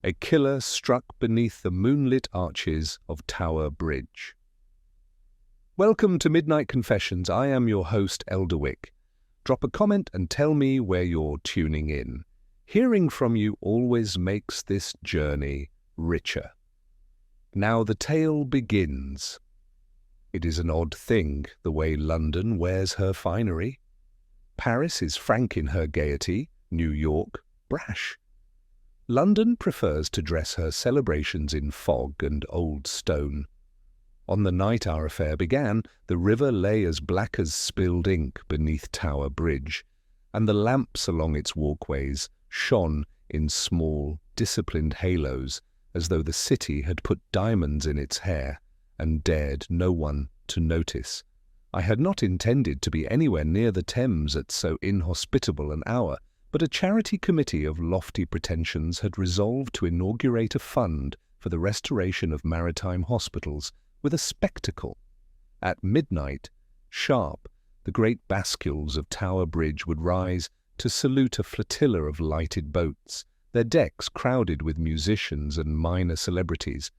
A killer struck beneath the moonlit arches of Tower Bridge. Welcome to Midnight Confessions. I am your host, Elderwick. Drop a comment and tell me where you're tuning in. Hearing from you always makes this journey richer. Now the tale begins. It is an odd thing, the way London wears her finery. Paris is frank in her gaiety, New York brash. London prefers to dress her celebrations in fog and old stone. On the night our affair began, the river lay as black as spilled ink beneath Tower Bridge, and the lamps along its walkways shone in small, disciplined halos, as though the city had put diamonds in its hair and dared no one to notice. I had not intended to be anywhere near the Thames at so inhospitable an hour, but a charity committee of lofty pretensions had resolved to inaugurate a fund for the restoration of maritime hospitals with a spectacle. At midnight, sharp, the great bascules of Tower Bridge would rise to salute a flotilla of lighted boats, their decks crowded with musicians and minor celebrities,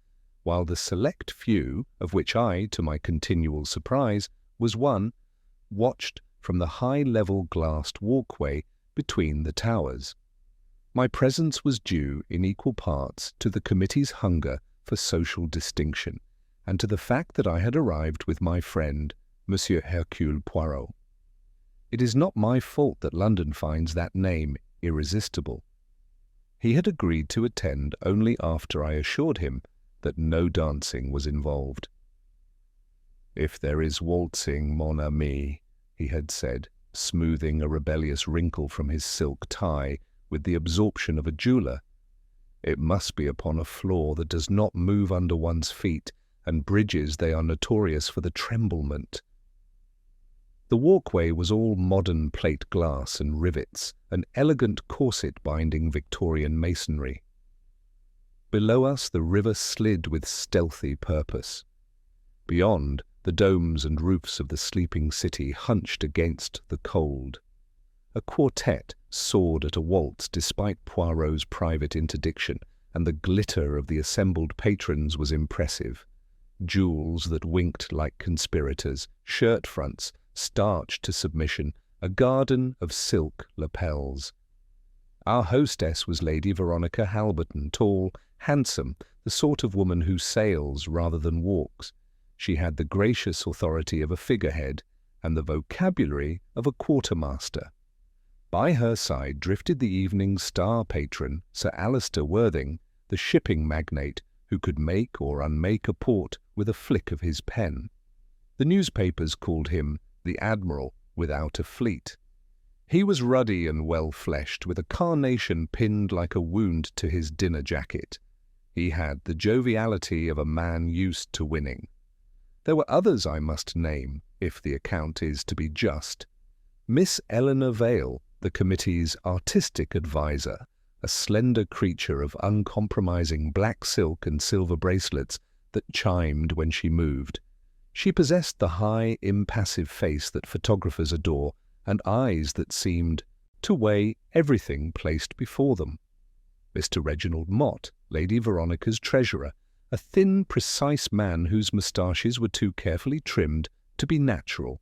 while the select few, of which I, to my continual surprise, was one, watched from the high-level glassed walkway between the towers. My presence was due in equal parts to the committee's hunger for social distinction and to the fact that I had arrived with my friend, Monsieur Hercule Poirot. It is not my fault that London finds that name irresistible. He had agreed to attend only after I assured him that no dancing was involved. "If there is waltzing, mon ami," he had said, smoothing a rebellious wrinkle from his silk tie with the absorption of a jeweller, "it must be upon a floor that does not move under one's feet, and bridges they are notorious for the tremblement." The walkway was all modern plate glass and rivets, an elegant corset-binding Victorian masonry. Below us the river slid with stealthy purpose. Beyond, the domes and roofs of the sleeping city hunched against the cold. A quartet soared at a waltz despite Poirot's private interdiction, and the glitter of the assembled patrons was impressive. Jewels that winked like conspirators, shirt fronts starched to submission, a garden of silk lapels. Our hostess was Lady Veronica Halberton, tall, handsome, the sort of woman who sails rather than walks. She had the gracious authority of a figurehead and the vocabulary of a quartermaster. By her side drifted the evening's star patron, Sir Alister Worthing, the shipping magnate who could make or unmake a port with a flick of his pen. The newspapers called him the Admiral without a fleet. He was ruddy and well-fleshed, with a carnation pinned like a wound to his dinner jacket. He had the joviality of a man used to winning. There were others I must name, if the account is to be just. Miss Eleanor Vale, the committee's artistic adviser, a slender creature of uncompromising black silk and silver bracelets that chimed when she moved. She possessed the high, impassive face that photographers adore, and eyes that seemed to weigh everything placed before them. Mr. Reginald Mott, Lady Veronica's treasurer, a thin, precise man whose moustaches were too carefully trimmed to be natural.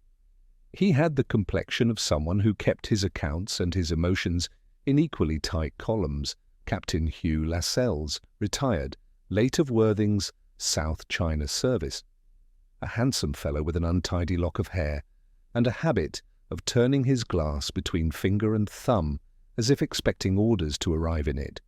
He had the complexion of someone who kept his accounts and his emotions in equally tight columns. Captain Hugh Lascelles, retired, late of Worthing's South China service. A handsome fellow with an untidy lock of hair, and a habit of turning his glass between finger and thumb as if expecting orders to arrive in it.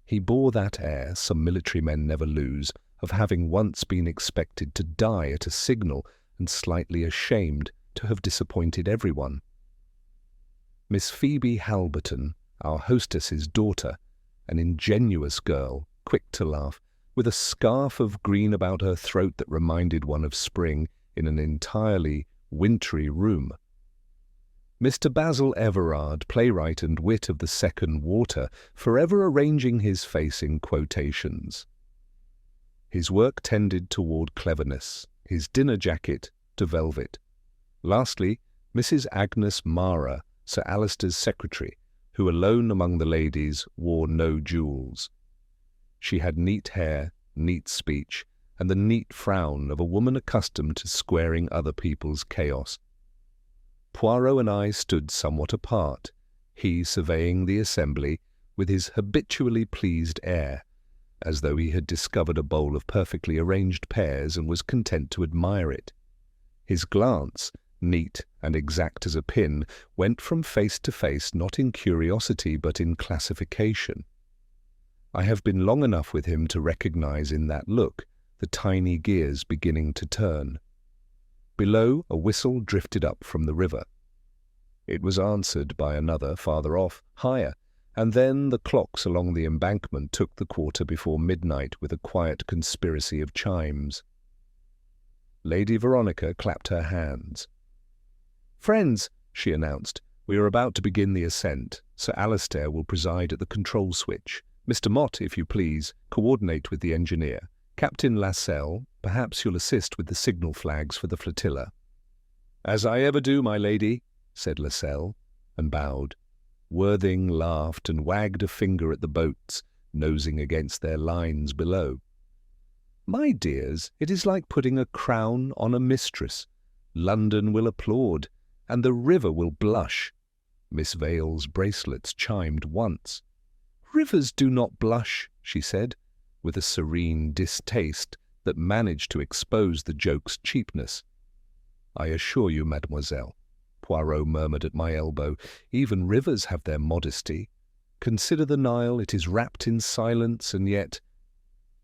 He bore that air some military men never lose, of having once been expected to die at a signal and slightly ashamed to have disappointed everyone. Miss Phoebe Halberton, our hostess's daughter, an ingenuous girl, quick to laugh, with a scarf of green about her throat that reminded one of spring in an entirely wintry room. Mr. Basil Everard, playwright and wit of the second water, forever arranging his face in quotations. His work tended toward cleverness, his dinner jacket to velvet. Lastly, Mrs. Agnes Mara, Sir Alister's secretary, who alone among the ladies wore no jewels. She had neat hair, neat speech, and the neat frown of a woman accustomed to squaring other people's chaos. Poirot and I stood somewhat apart, he surveying the assembly with his habitually pleased air, as though he had discovered a bowl of perfectly arranged pears and was content to admire it. His glance, neat and exact as a pin, went from face to face not in curiosity but in classification. I have been long enough with him to recognize in that look the tiny gears beginning to turn. Below, a whistle drifted up from the river. It was answered by another farther off, higher, and then the clocks along the embankment took the quarter before midnight with a quiet conspiracy of chimes. Lady Veronica clapped her hands. "Friends," she announced, "we are about to begin the ascent. Sir Alistair will preside at the control switch. Mr. Mott, if you please, coordinate with the engineer. Captain Lascelles, perhaps you'll assist with the signal flags for the flotilla." "As I ever do, my lady," said Lascelles, and bowed. Worthing laughed and wagged a finger at the boats, nosing against their lines below. "My dears, it is like putting a crown on a mistress. London will applaud, and the river will blush." Miss Vale's bracelets chimed once. "Rivers do not blush," she said, with a serene distaste that managed to expose the joke's cheapness. "I assure you, mademoiselle," Poirot murmured at my elbow, "even rivers have their modesty. Consider the Nile, it is wrapped in silence, and yet—"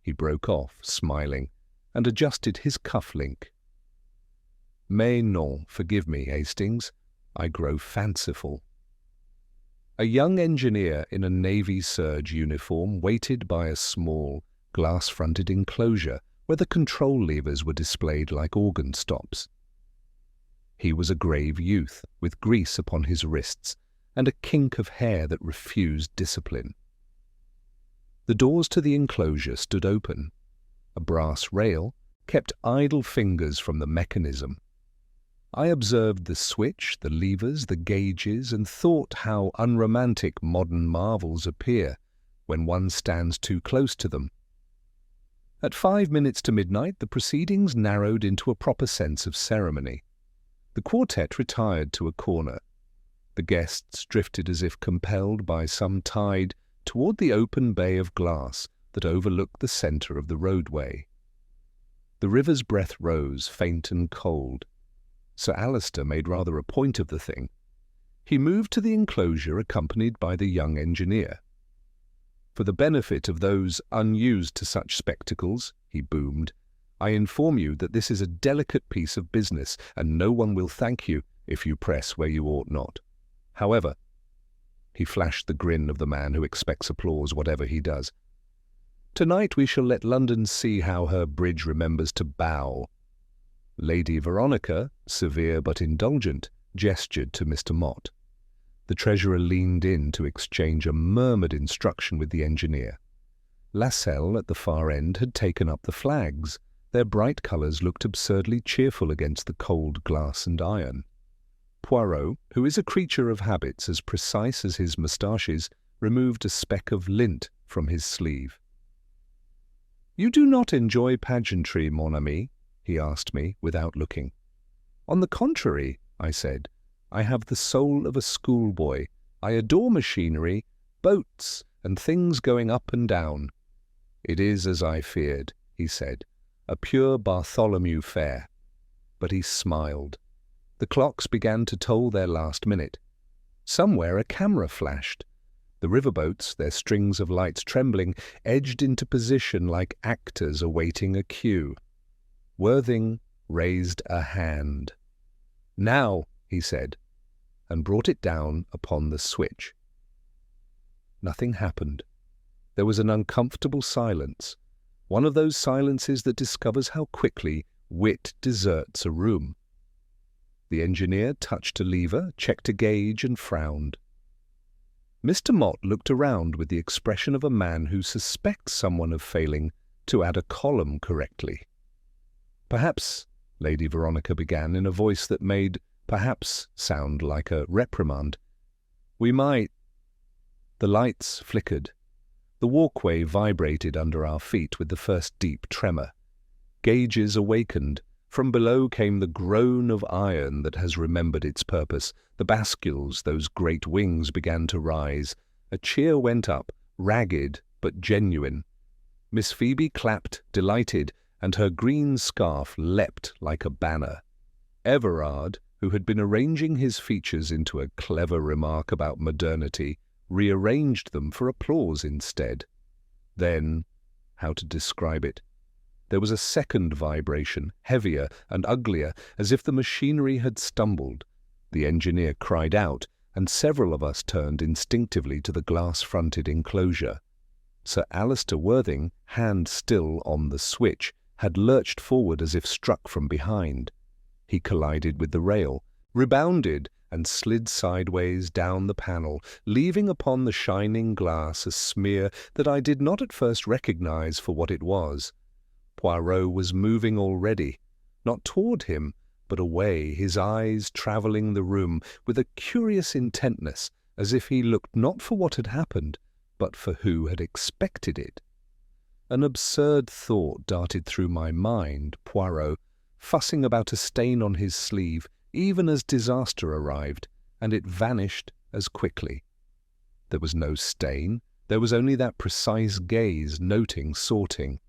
He broke off, smiling, and adjusted his cuff-link. "Mais non, forgive me, Hastings, I grow fanciful." A young engineer in a navy serge uniform waited by a small, glass-fronted enclosure where the control levers were displayed like organ stops. He was a grave youth, with grease upon his wrists and a kink of hair that refused discipline. The doors to the enclosure stood open. A brass rail kept idle fingers from the mechanism. I observed the switch, the levers, the gauges, and thought how unromantic modern marvels appear when one stands too close to them. At 5 minutes to midnight, the proceedings narrowed into a proper sense of ceremony. The quartet retired to a corner. The guests drifted as if compelled by some tide toward the open bay of glass that overlooked the centre of the roadway. The river's breath rose, faint and cold. Sir Alistair made rather a point of the thing. He moved to the enclosure accompanied by the young engineer. "For the benefit of those unused to such spectacles," he boomed, "I inform you that this is a delicate piece of business, and no one will thank you if you press where you ought not. However," he flashed the grin of the man who expects applause whatever he does, "tonight we shall let London see how her bridge remembers to bow." Lady Veronica, severe but indulgent, gestured to Mr. Mott. The treasurer leaned in to exchange a murmured instruction with the engineer. Lascelles at the far end had taken up the flags. Their bright colours looked absurdly cheerful against the cold glass and iron. Poirot, who is a creature of habits as precise as his moustaches, removed a speck of lint from his sleeve. "You do not enjoy pageantry, mon ami?" he asked me, without looking. "On the contrary," I said, "I have the soul of a schoolboy. I adore machinery, boats, and things going up and down." "It is as I feared," he said, "a pure Bartholomew Fair." But he smiled. The clocks began to toll their last minute. Somewhere a camera flashed. The riverboats, their strings of lights trembling, edged into position like actors awaiting a cue. Worthing raised a hand. "Now," he said, and brought it down upon the switch. Nothing happened. There was an uncomfortable silence, one of those silences that discovers how quickly wit deserts a room. The engineer touched a lever, checked a gauge, and frowned. Mr. Mott looked around with the expression of a man who suspects someone of failing to add a column correctly. "Perhaps," Lady Veronica began in a voice that made "perhaps" sound like a reprimand, "we might—" The lights flickered. The walkway vibrated under our feet with the first deep tremor. Gauges awakened. From below came the groan of iron that has remembered its purpose. The bascules, those great wings, began to rise. A cheer went up, ragged but genuine. Miss Phoebe clapped, delighted, and her green scarf leapt like a banner. Everard, who had been arranging his features into a clever remark about modernity, rearranged them for applause instead. Then, how to describe it? There was a second vibration, heavier and uglier, as if the machinery had stumbled. The engineer cried out, and several of us turned instinctively to the glass-fronted enclosure. Sir Alister Worthing, hand still on the switch, had lurched forward as if struck from behind. He collided with the rail, rebounded, and slid sideways down the panel, leaving upon the shining glass a smear that I did not at first recognize for what it was. Poirot was moving already, not toward him, but away, his eyes travelling the room with a curious intentness, as if he looked not for what had happened, but for who had expected it. An absurd thought darted through my mind. Poirot, fussing about a stain on his sleeve, even as disaster arrived, and it vanished as quickly. There was no stain, there was only that precise gaze, noting, sorting.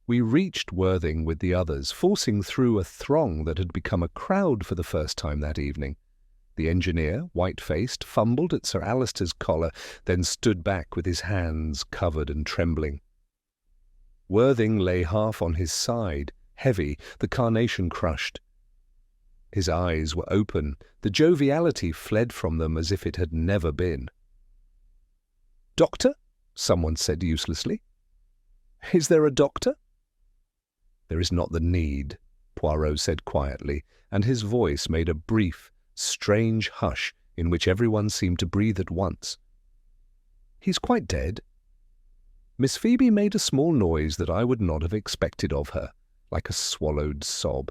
We reached Worthing with the others, forcing through a throng that had become a crowd for the first time that evening. The engineer, white-faced, fumbled at Sir Alister's collar, then stood back with his hands covered and trembling. Worthing lay half on his side, heavy, the carnation crushed. His eyes were open, the joviality fled from them as if it had never been. "Doctor?" someone said uselessly. "Is there a doctor?" "There is not the need," Poirot said quietly, and his voice made a brief, strange hush in which everyone seemed to breathe at once. "He's quite dead." Miss Phoebe made a small noise that I would not have expected of her, like a swallowed sob.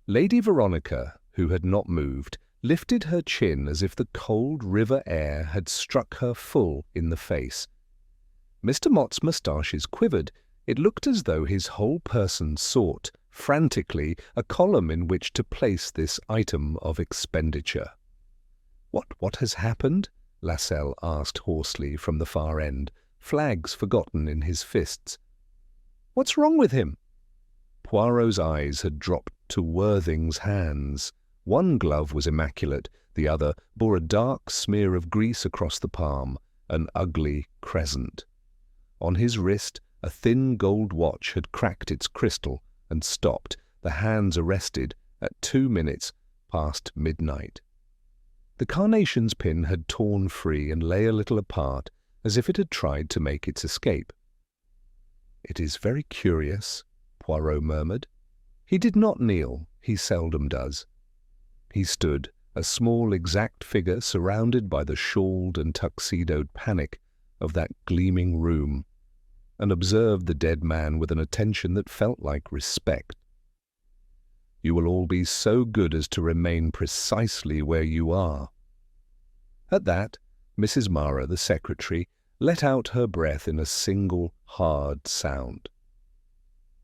Lady Veronica, who had not moved, lifted her chin as if the cold river air had struck her full in the face. Mr. Mott's moustaches quivered. It looked as though his whole person sought, frantically, a column in which to place this item of expenditure. What has happened?" Lascelles asked hoarsely from the far end, flags forgotten in his fists. "What's wrong with him?" Poirot's eyes had dropped to Worthing's hands. One glove was immaculate, the other bore a dark smear of grease across the palm, an ugly crescent. On his wrist, a thin gold watch had cracked its crystal and stopped, the hands arrested, at 2 minutes past midnight. The carnation's pin had torn free and lay a little apart, as if it had tried to make its escape. "It is very curious," Poirot murmured. He did not kneel, he seldom does. He stood, a small exact figure surrounded by the shawled and tuxedoed panic of that gleaming room, and observed the dead man with an attention that felt like respect. "You will all be so good as to remain precisely where you are." At that, Mrs. Mara, the secretary, let out her breath in a single, hard sound.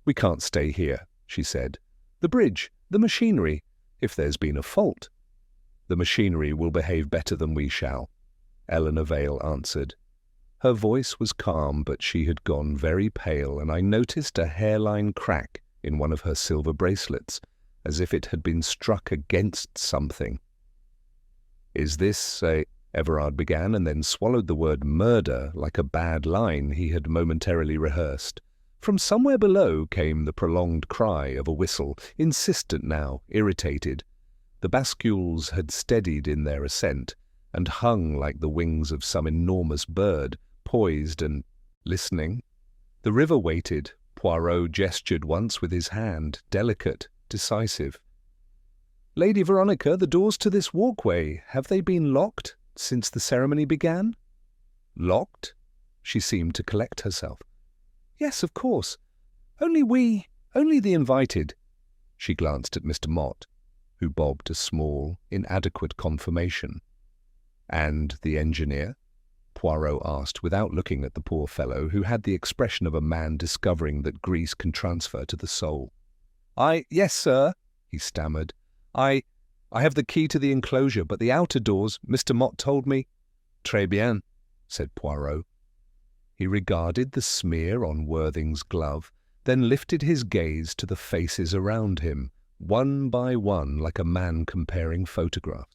"We can't stay here," she said. "The bridge, the machinery, if there's been a fault." "The machinery will behave better than we shall," Eleanor Vale answered. Her voice was calm, but she had gone very pale, and I noticed a hairline crack in one of her silver bracelets, as if it had been struck against something. "Is this Everard began, and then swallowed the word murder like a bad line he had momentarily rehearsed. From somewhere below came the prolonged cry of a whistle, insistent now, irritated. The bascules had steadied in their ascent, and hung like the wings of some enormous bird, poised and listening. The river waited. Poirot gestured once with his hand, delicate, decisive. "Lady Veronica, the doors to this walkway, have they been locked since the ceremony began?" "Locked?" She seemed to collect herself. "Yes, of course. Only the invited." She glanced at Mr. Mott, who bobbed a small, inadequate confirmation. "And the engineer?" Poirot asked without looking at the poor fellow, who had the expression of a man discovering that grease can transfer to the soul. Yes, sir," he stammered. I have the key to the enclosure, but the outer doors, Mr. Mott told me." "Très bien," said Poirot. He regarded the smear on Worthing's glove, then lifted his gaze to the faces around him, one by one, like a man comparing photographs.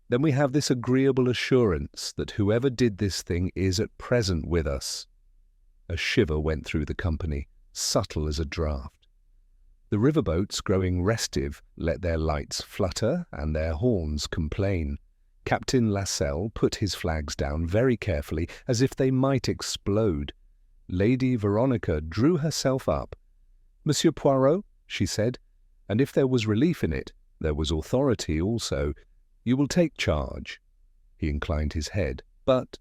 "Then we have this agreeable assurance that whoever did this thing is at present with us." A shiver went through the company, subtle as a draught. The riverboats, growing restive, let their lights flutter and their horns complain. Captain Lascelles put his flags down very carefully, as if they might explode. Lady Veronica drew herself up. "Monsieur Poirot," she said, and if there was relief in it, there was authority also. "You will take charge." He inclined his head, but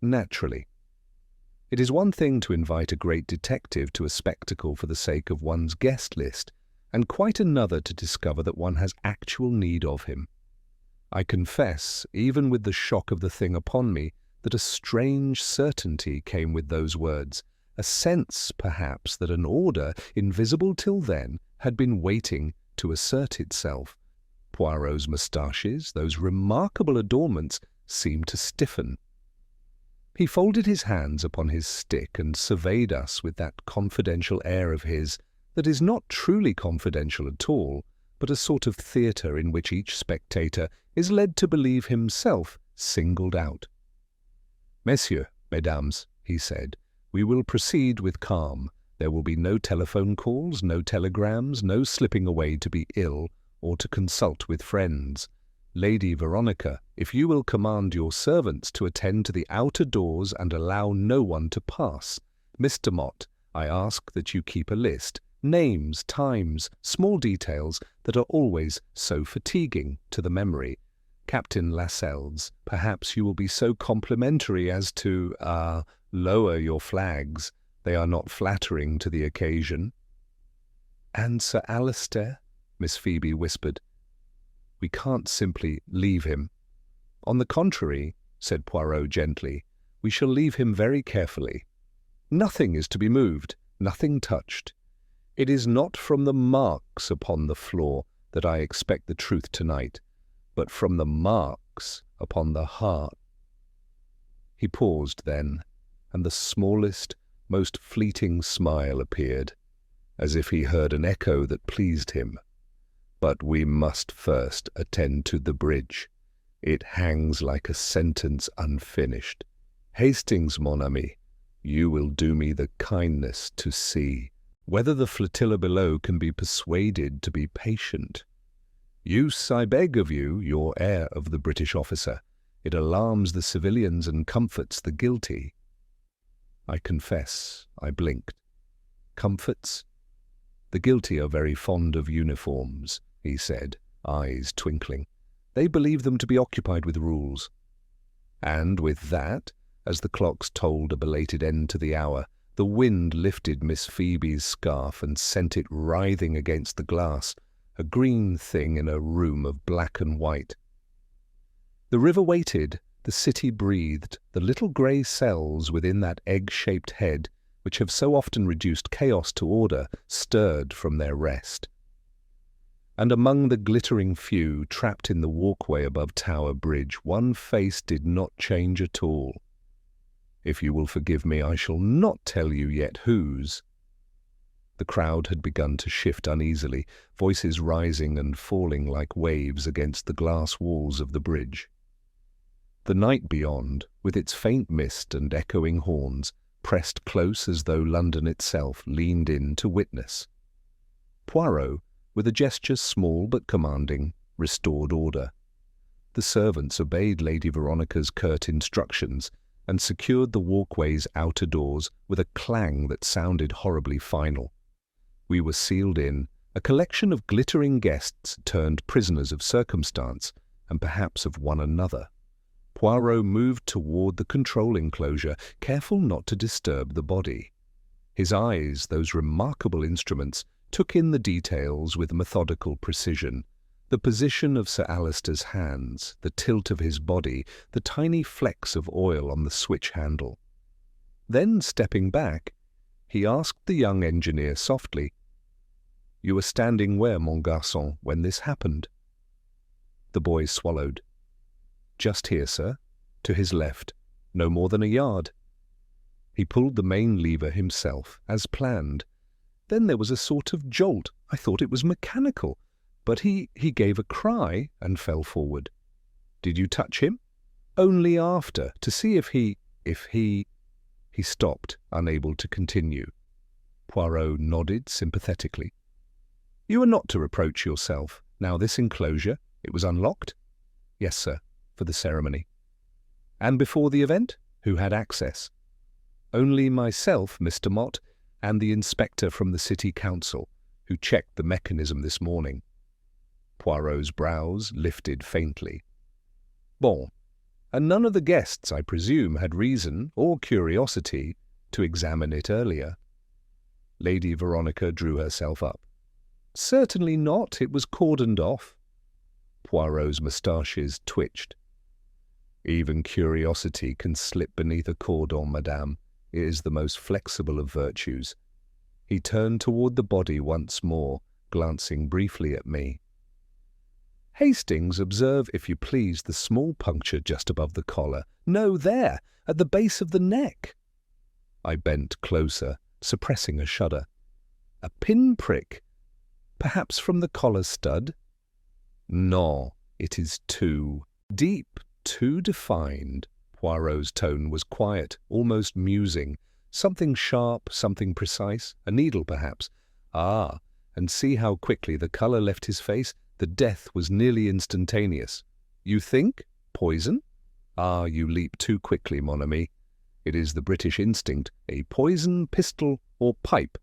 naturally. It is one thing to invite a great detective to a spectacle for the sake of one's guest list, and quite another to discover that one has actual need of him. I confess, even with the shock of the thing upon me, that a strange certainty came with those words, a sense, perhaps, that an order, invisible till then, had been waiting to assert itself. Poirot's moustaches, those remarkable adornments, seemed to stiffen. He folded his hands upon his stick and surveyed us with that confidential air of his that is not truly confidential at all, but a sort of theatre in which each spectator is led to believe himself singled out. "Messieurs, mesdames," he said, "we will proceed with calm. There will be no telephone calls, no telegrams, no slipping away to be ill or to consult with friends. Lady Veronica, if you will command your servants to attend to the outer doors and allow no one to pass. Mr. Mott, I ask that you keep a list, names, times, small details that are always so fatiguing to the memory. Captain Lascelles, perhaps you will be so complimentary as to, lower your flags. They are not flattering to the occasion." "And Sir Alistair?" Miss Phoebe whispered. "We can't simply leave him." "On the contrary," said Poirot gently, "we shall leave him very carefully. Nothing is to be moved, nothing touched. It is not from the marks upon the floor that I expect the truth tonight, but from the marks upon the heart." He paused then, and the smallest, most fleeting smile appeared, as if he heard an echo that pleased him. "But we must first attend to the bridge. It hangs like a sentence unfinished. Hastings, mon ami, you will do me the kindness to see whether the flotilla below can be persuaded to be patient. Use, I beg of you, your air of the British officer. It alarms the civilians and comforts the guilty." I confess, I blinked. "Comforts? The guilty are very fond of uniforms," he said, eyes twinkling. "They believe them to be occupied with rules." And with that, as the clocks tolled a belated end to the hour, the wind lifted Miss Phoebe's scarf and sent it writhing against the glass, a green thing in a room of black and white. The river waited, the city breathed, the little grey cells within that egg-shaped head, which have so often reduced chaos to order, stirred from their rest. And among the glittering few trapped in the walkway above Tower Bridge, one face did not change at all. If you will forgive me, I shall not tell you yet whose. The crowd had begun to shift uneasily, voices rising and falling like waves against the glass walls of the bridge. The night beyond, with its faint mist and echoing horns, pressed close as though London itself leaned in to witness. Poirot, with a gesture small but commanding, restored order. The servants obeyed Lady Veronica's curt instructions and secured the walkway's outer doors with a clang that sounded horribly final. We were sealed in, a collection of glittering guests turned prisoners of circumstance, and perhaps of one another. Poirot moved toward the control enclosure, careful not to disturb the body. His eyes, those remarkable instruments, took in the details with methodical precision. The position of Sir Alister's hands, the tilt of his body, the tiny flecks of oil on the switch handle. Then, stepping back, he asked the young engineer softly, "You were standing where, mon garçon, when this happened?" The boy swallowed. "Just here, sir. To his left. No more than a yard." He pulled the main lever himself, as planned. Then there was a sort of jolt. I thought it was mechanical. But he gave a cry and fell forward. "Did you touch him?" "Only after, to see if he... He stopped, unable to continue. Poirot nodded sympathetically. "You are not to reproach yourself. Now this enclosure, it was unlocked?" "Yes, sir, for the ceremony." "And before the event, who had access?" "Only myself, Mr. Mott, and the inspector from the City Council, who checked the mechanism this morning." Poirot's brows lifted faintly. "Bon. And none of the guests, I presume, had reason or curiosity to examine it earlier?" Lady Veronica drew herself up. "Certainly not. It was cordoned off." Poirot's moustaches twitched. "Even curiosity can slip beneath a cordon, madame. It is the most flexible of virtues." He turned toward the body once more, glancing briefly at me. "Hastings, observe, if you please, the small puncture just above the collar. No, there, at the base of the neck." I bent closer, suppressing a shudder. "A pin-prick, perhaps from the collar stud?" "No, it is too deep, too defined." Poirot's tone was quiet, almost musing. "Something sharp, something precise, a needle perhaps. Ah, and see how quickly the colour left his face. The death was nearly instantaneous. You think? Poison? Ah, you leap too quickly, mon ami. It is the British instinct, a poison, pistol, or pipe."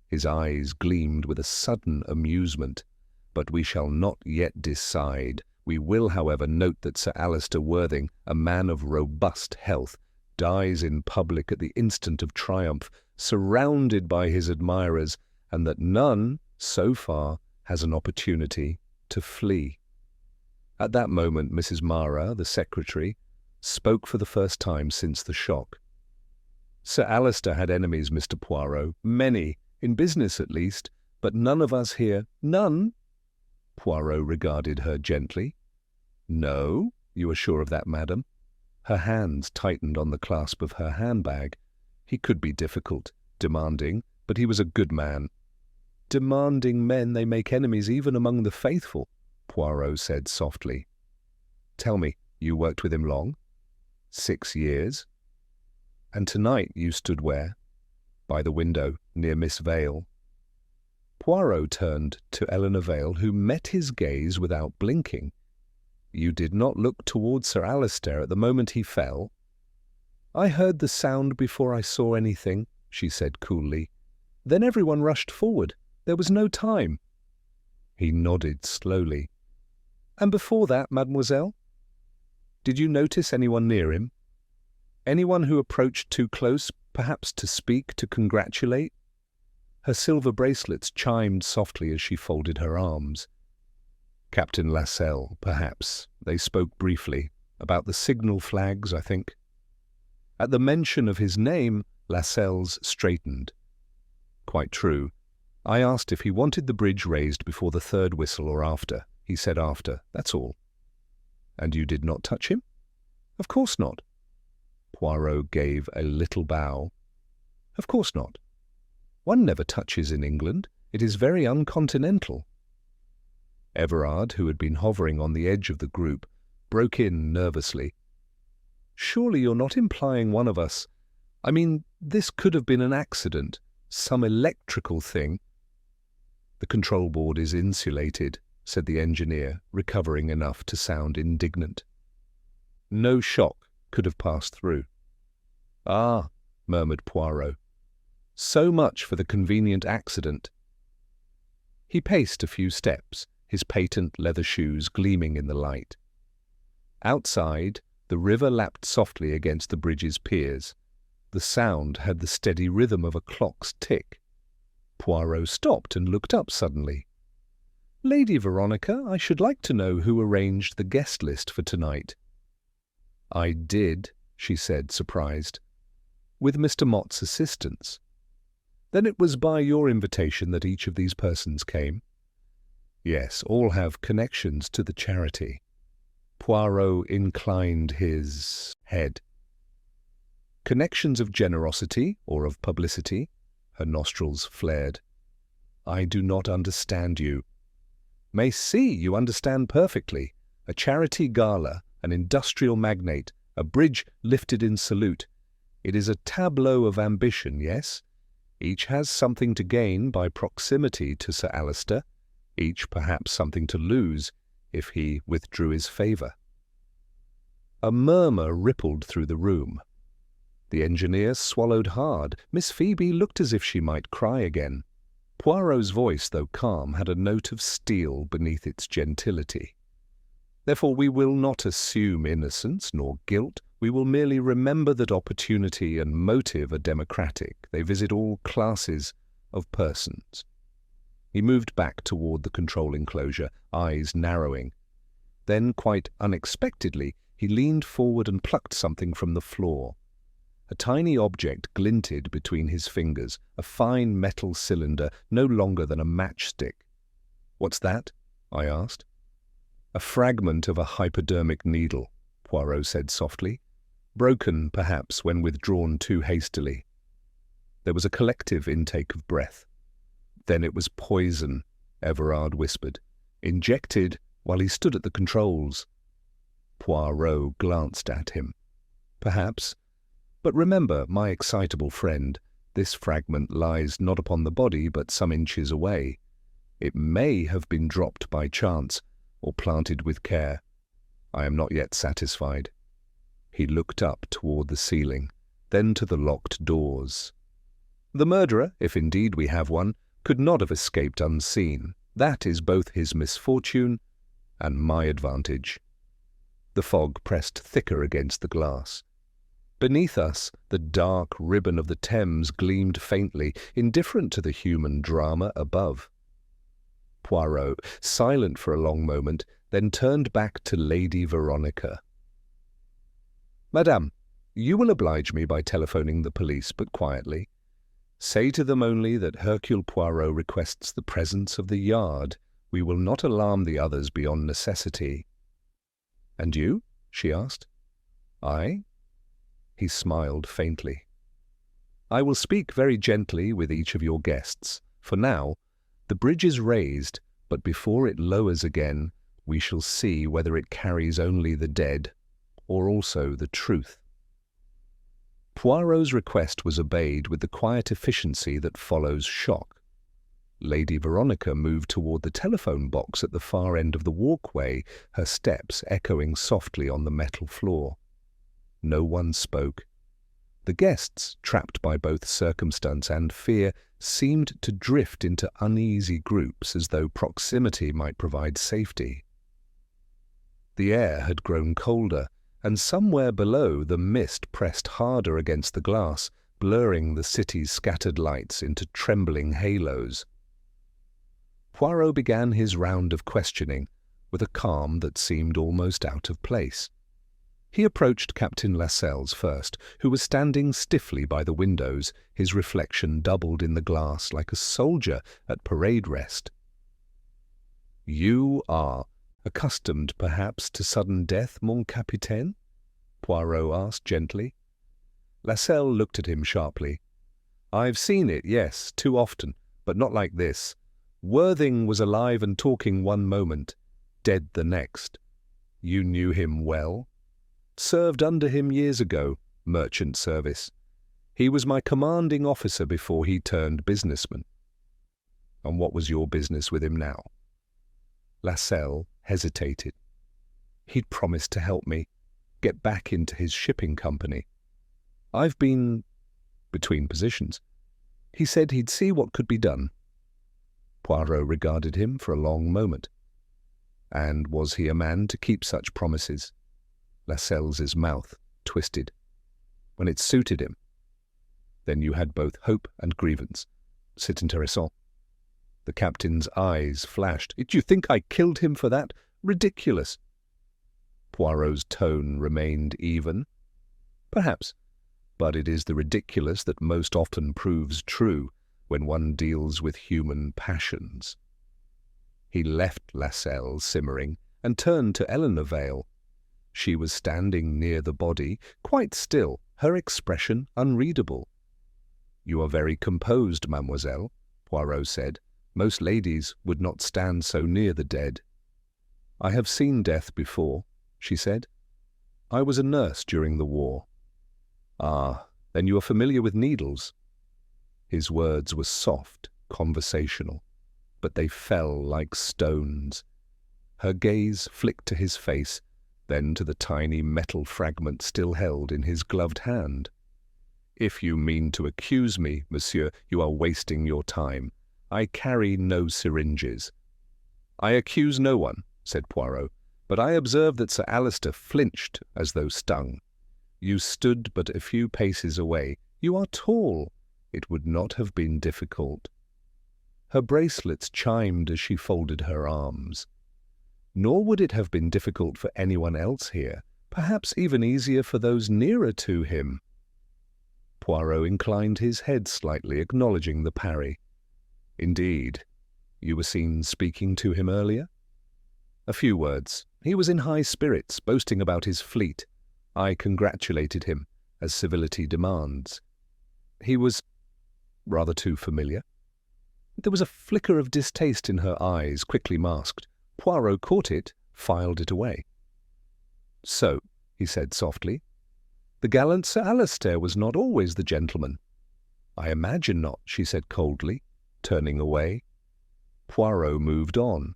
His eyes gleamed with a sudden amusement. "But we shall not yet decide. We will, however, note that Sir Alister Worthing, a man of robust health, dies in public at the instant of triumph, surrounded by his admirers, and that none, so far, has an opportunity to flee." At that moment Mrs. Mara, the secretary, spoke for the first time since the shock. "Sir Alister had enemies, Mr. Poirot, many, in business at least, but none of us here—" "None?" Poirot regarded her gently. "No? You are sure of that, madam?" Her hands tightened on the clasp of her handbag. He could be difficult, demanding, but he was a good man. "Demanding men, they make enemies even among the faithful," Poirot said softly. "Tell me, you worked with him long?" 6 years. "And tonight you stood where?" "By the window, near Miss Vale." Poirot turned to Eleanor Vale, who met his gaze without blinking. "You did not look toward Sir Alister at the moment he fell?" "I heard the sound before I saw anything," she said coolly. "Then everyone rushed forward. There was no time." He nodded slowly. "And before that, mademoiselle? Did you notice anyone near him? Anyone who approached too close, perhaps to speak, to congratulate?" Her silver bracelets chimed softly as she folded her arms. "Captain Lascelles, perhaps. They spoke briefly. About the signal flags, I think." At the mention of his name, Lascelles straightened. "Quite true. I asked if he wanted the bridge raised before the third whistle or after. He said after, that's all." "And you did not touch him?" "Of course not." Poirot gave a little bow. "Of course not. One never touches in England. It is very uncontinental." Everard, who had been hovering on the edge of the group, broke in nervously. "Surely you're not implying one of us... I mean, this could have been an accident, some electrical thing." "The control board is insulated," said the engineer, recovering enough to sound indignant. "No shock could have passed through." "Ah," murmured Poirot. "So much for the convenient accident." He paced a few steps, his patent leather shoes gleaming in the light. Outside, the river lapped softly against the bridge's piers. The sound had the steady rhythm of a clock's tick. Poirot stopped and looked up suddenly. "Lady Veronica, I should like to know who arranged the guest list for tonight." "I did," she said, surprised, "with Mr. Mott's assistance." "Then it was by your invitation that each of these persons came?" "Yes, all have connections to the charity." Poirot inclined his head. "Connections of generosity or of publicity?" Her nostrils flared. "I do not understand you." "Mais si, you understand perfectly. A charity gala, an industrial magnate, a bridge lifted in salute. It is a tableau of ambition, yes? Each has something to gain by proximity to Sir Alister, each perhaps something to lose if he withdrew his favour." A murmur rippled through the room. The engineer swallowed hard. Miss Phoebe looked as if she might cry again. Poirot's voice, though calm, had a note of steel beneath its gentility. "Therefore we will not assume innocence nor guilt. We will merely remember that opportunity and motive are democratic. They visit all classes of persons." He moved back toward the control enclosure, eyes narrowing. Then, quite unexpectedly, he leaned forward and plucked something from the floor. A tiny object glinted between his fingers, a fine metal cylinder no longer than a matchstick. "What's that?" I asked. "A fragment of a hypodermic needle," Poirot said softly. "Broken, perhaps, when withdrawn too hastily." There was a collective intake of breath. "Then it was poison," Everard whispered. "Injected while he stood at the controls." Poirot glanced at him. "Perhaps. But remember, my excitable friend, this fragment lies not upon the body but some inches away. It may have been dropped by chance or planted with care. I am not yet satisfied." He looked up toward the ceiling, then to the locked doors. "The murderer, if indeed we have one, could not have escaped unseen. That is both his misfortune and my advantage." The fog pressed thicker against the glass. Beneath us, the dark ribbon of the Thames gleamed faintly, indifferent to the human drama above. Poirot, silent for a long moment, then turned back to Lady Veronica. "Madame, you will oblige me by telephoning the police, but quietly. Say to them only that Hercule Poirot requests the presence of the Yard. We will not alarm the others beyond necessity." "And you?" she asked. "I?" He smiled faintly. "I will speak very gently with each of your guests. For now, the bridge is raised, but before it lowers again, we shall see whether it carries only the dead, or also the truth." Poirot's request was obeyed with the quiet efficiency that follows shock. Lady Veronica moved toward the telephone box at the far end of the walkway, her steps echoing softly on the metal floor. No one spoke. The guests, trapped by both circumstance and fear, seemed to drift into uneasy groups as though proximity might provide safety. The air had grown colder, and somewhere below the mist pressed harder against the glass, blurring the city's scattered lights into trembling halos. Poirot began his round of questioning with a calm that seemed almost out of place. He approached Captain Lascelles first, who was standing stiffly by the windows, his reflection doubled in the glass like a soldier at parade rest. "You are accustomed, perhaps, to sudden death, mon capitaine?" Poirot asked gently. Lascelles looked at him sharply. "I've seen it, yes, too often, but not like this. Worthing was alive and talking one moment, dead the next. You knew him well?" "Served under him years ago, merchant service. He was my commanding officer before he turned businessman." "And what was your business with him now?" Lascelles hesitated. "He'd promised to help me get back into his shipping company. I've been between positions. He said he'd see what could be done." Poirot regarded him for a long moment. "And was he a man to keep such promises?" Lascelles's mouth twisted. "When it suited him." "Then you had both hope and grievance. C'est intéressant." The captain's eyes flashed. "Do you think I killed him for that? Ridiculous." Poirot's tone remained even. "Perhaps, but it is the ridiculous that most often proves true when one deals with human passions." He left Lascelles simmering and turned to Eleanor Vale. She was standing near the body, quite still, her expression unreadable. "You are very composed, mademoiselle," Poirot said. "Most ladies would not stand so near the dead." "I have seen death before," she said. "I was a nurse during the war." "Ah, then you are familiar with needles." His words were soft, conversational, but they fell like stones. Her gaze flicked to his face, then to the tiny metal fragment still held in his gloved hand. "If you mean to accuse me, monsieur, you are wasting your time. I carry no syringes." "I accuse no one," said Poirot, "but I observed that Sir Alister flinched as though stung. You stood but a few paces away. You are tall. It would not have been difficult." Her bracelets chimed as she folded her arms. "Nor would it have been difficult for anyone else here, perhaps even easier for those nearer to him." Poirot inclined his head slightly, acknowledging the parry. "Indeed. You were seen speaking to him earlier?" "A few words. He was in high spirits, boasting about his fleet. I congratulated him, as civility demands. He was rather too familiar." There was a flicker of distaste in her eyes, quickly masked. Poirot caught it, filed it away. "So," he said softly, "the gallant Sir Alister was not always the gentleman." "I imagine not," she said coldly, turning away. Poirot moved on.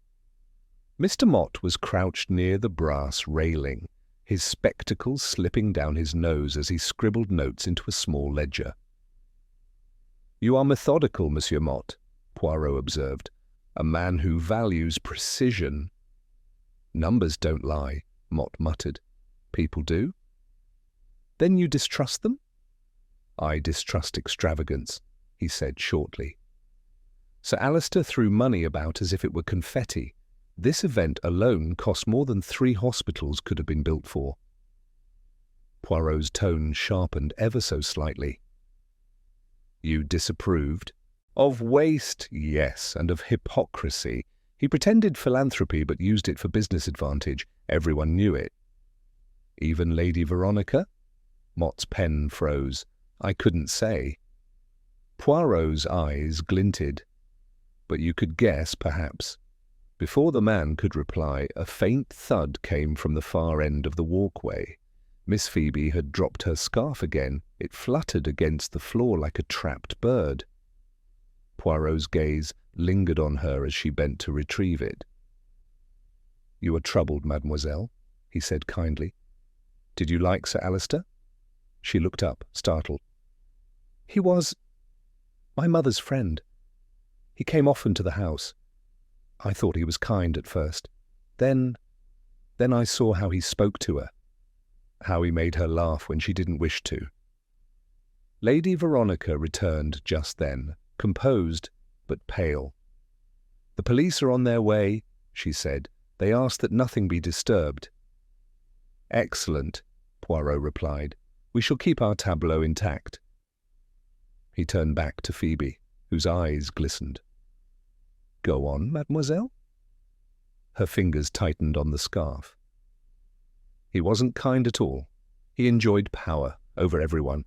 Mr. Mott was crouched near the brass railing, his spectacles slipping down his nose as he scribbled notes into a small ledger. "You are methodical, Monsieur Mott," Poirot observed. "A man who values precision." "Numbers don't lie," Mott muttered. "People do?" "Then you distrust them?" "I distrust extravagance," he said shortly. Sir Alister threw money about as if it were confetti. This event alone cost more than 3 hospitals could have been built for. Poirot's tone sharpened ever so slightly. "You disapproved?" "Of waste, yes, and of hypocrisy. He pretended philanthropy but used it for business advantage. Everyone knew it." "Even Lady Veronica?" Mott's pen froze. "I couldn't say." Poirot's eyes glinted. "But you could guess, perhaps." Before the man could reply, a faint thud came from the far end of the walkway. Miss Phoebe had dropped her scarf again. It fluttered against the floor like a trapped bird. Poirot's gaze lingered on her as she bent to retrieve it. "You are troubled, mademoiselle," he said kindly. "Did you like Sir Alister?" She looked up, startled. "He was my mother's friend. He came often to the house. I thought he was kind at first. Then I saw how he spoke to her, how he made her laugh when she didn't wish to." Lady Veronica returned just then, composed but pale. "The police are on their way," she said. "They ask that nothing be disturbed." "Excellent," Poirot replied. "We shall keep our tableau intact." He turned back to Phoebe, whose eyes glistened. "Go on, mademoiselle." Her fingers tightened on the scarf. "He wasn't kind at all. He enjoyed power over everyone."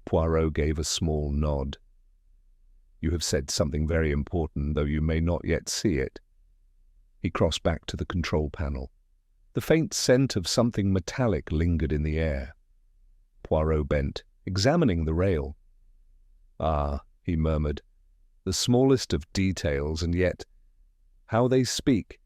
Poirot gave a small nod. "You have said something very important, though you may not yet see it." He crossed back to the control panel. The faint scent of something metallic lingered in the air. Poirot bent, examining the rail. "Ah," he murmured, "the smallest of details, and yet how they speak.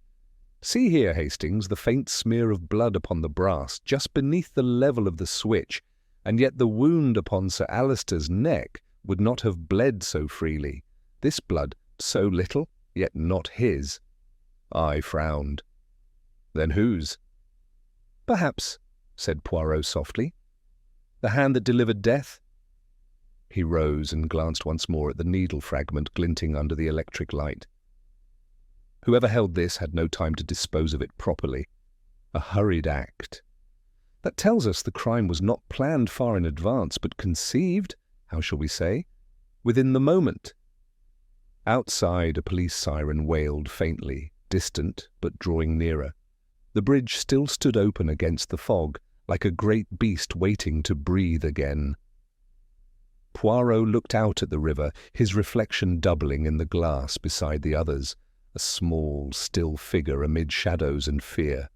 See here, Hastings, the faint smear of blood upon the brass, just beneath the level of the switch, and yet the wound upon Sir Alister's neck would not have bled so freely. This blood, so little, yet not his." I frowned. "Then whose?" "Perhaps," said Poirot softly, "the hand that delivered death." He rose and glanced once more at the needle fragment glinting under the electric light. Whoever held this had no time to dispose of it properly. A hurried act. That tells us the crime was not planned far in advance, but conceived, how shall we say, within the moment. Outside, a police siren wailed faintly, distant but drawing nearer. The bridge still stood open against the fog, like a great beast waiting to breathe again. Poirot looked out at the river, his reflection doubling in the glass beside the others, a small, still figure amid shadows and fear.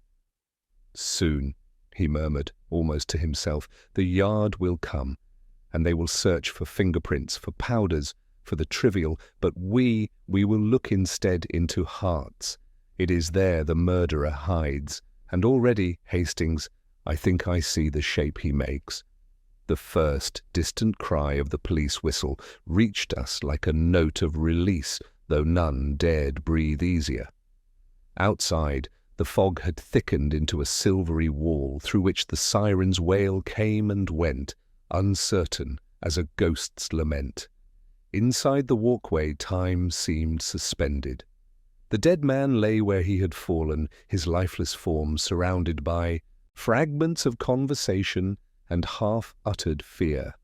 "Soon," he murmured, almost to himself, "the yard will come, and they will search for fingerprints, for powders, for the trivial, but we will look instead into hearts. It is there the murderer hides, and already, Hastings, I think I see the shape he makes." The first distant cry of the police whistle reached us like a note of release, though none dared breathe easier. Outside, the fog had thickened into a silvery wall through which the siren's wail came and went, uncertain as a ghost's lament. Inside the walkway, time seemed suspended. The dead man lay where he had fallen, his lifeless form surrounded by fragments of conversation and half-uttered fear.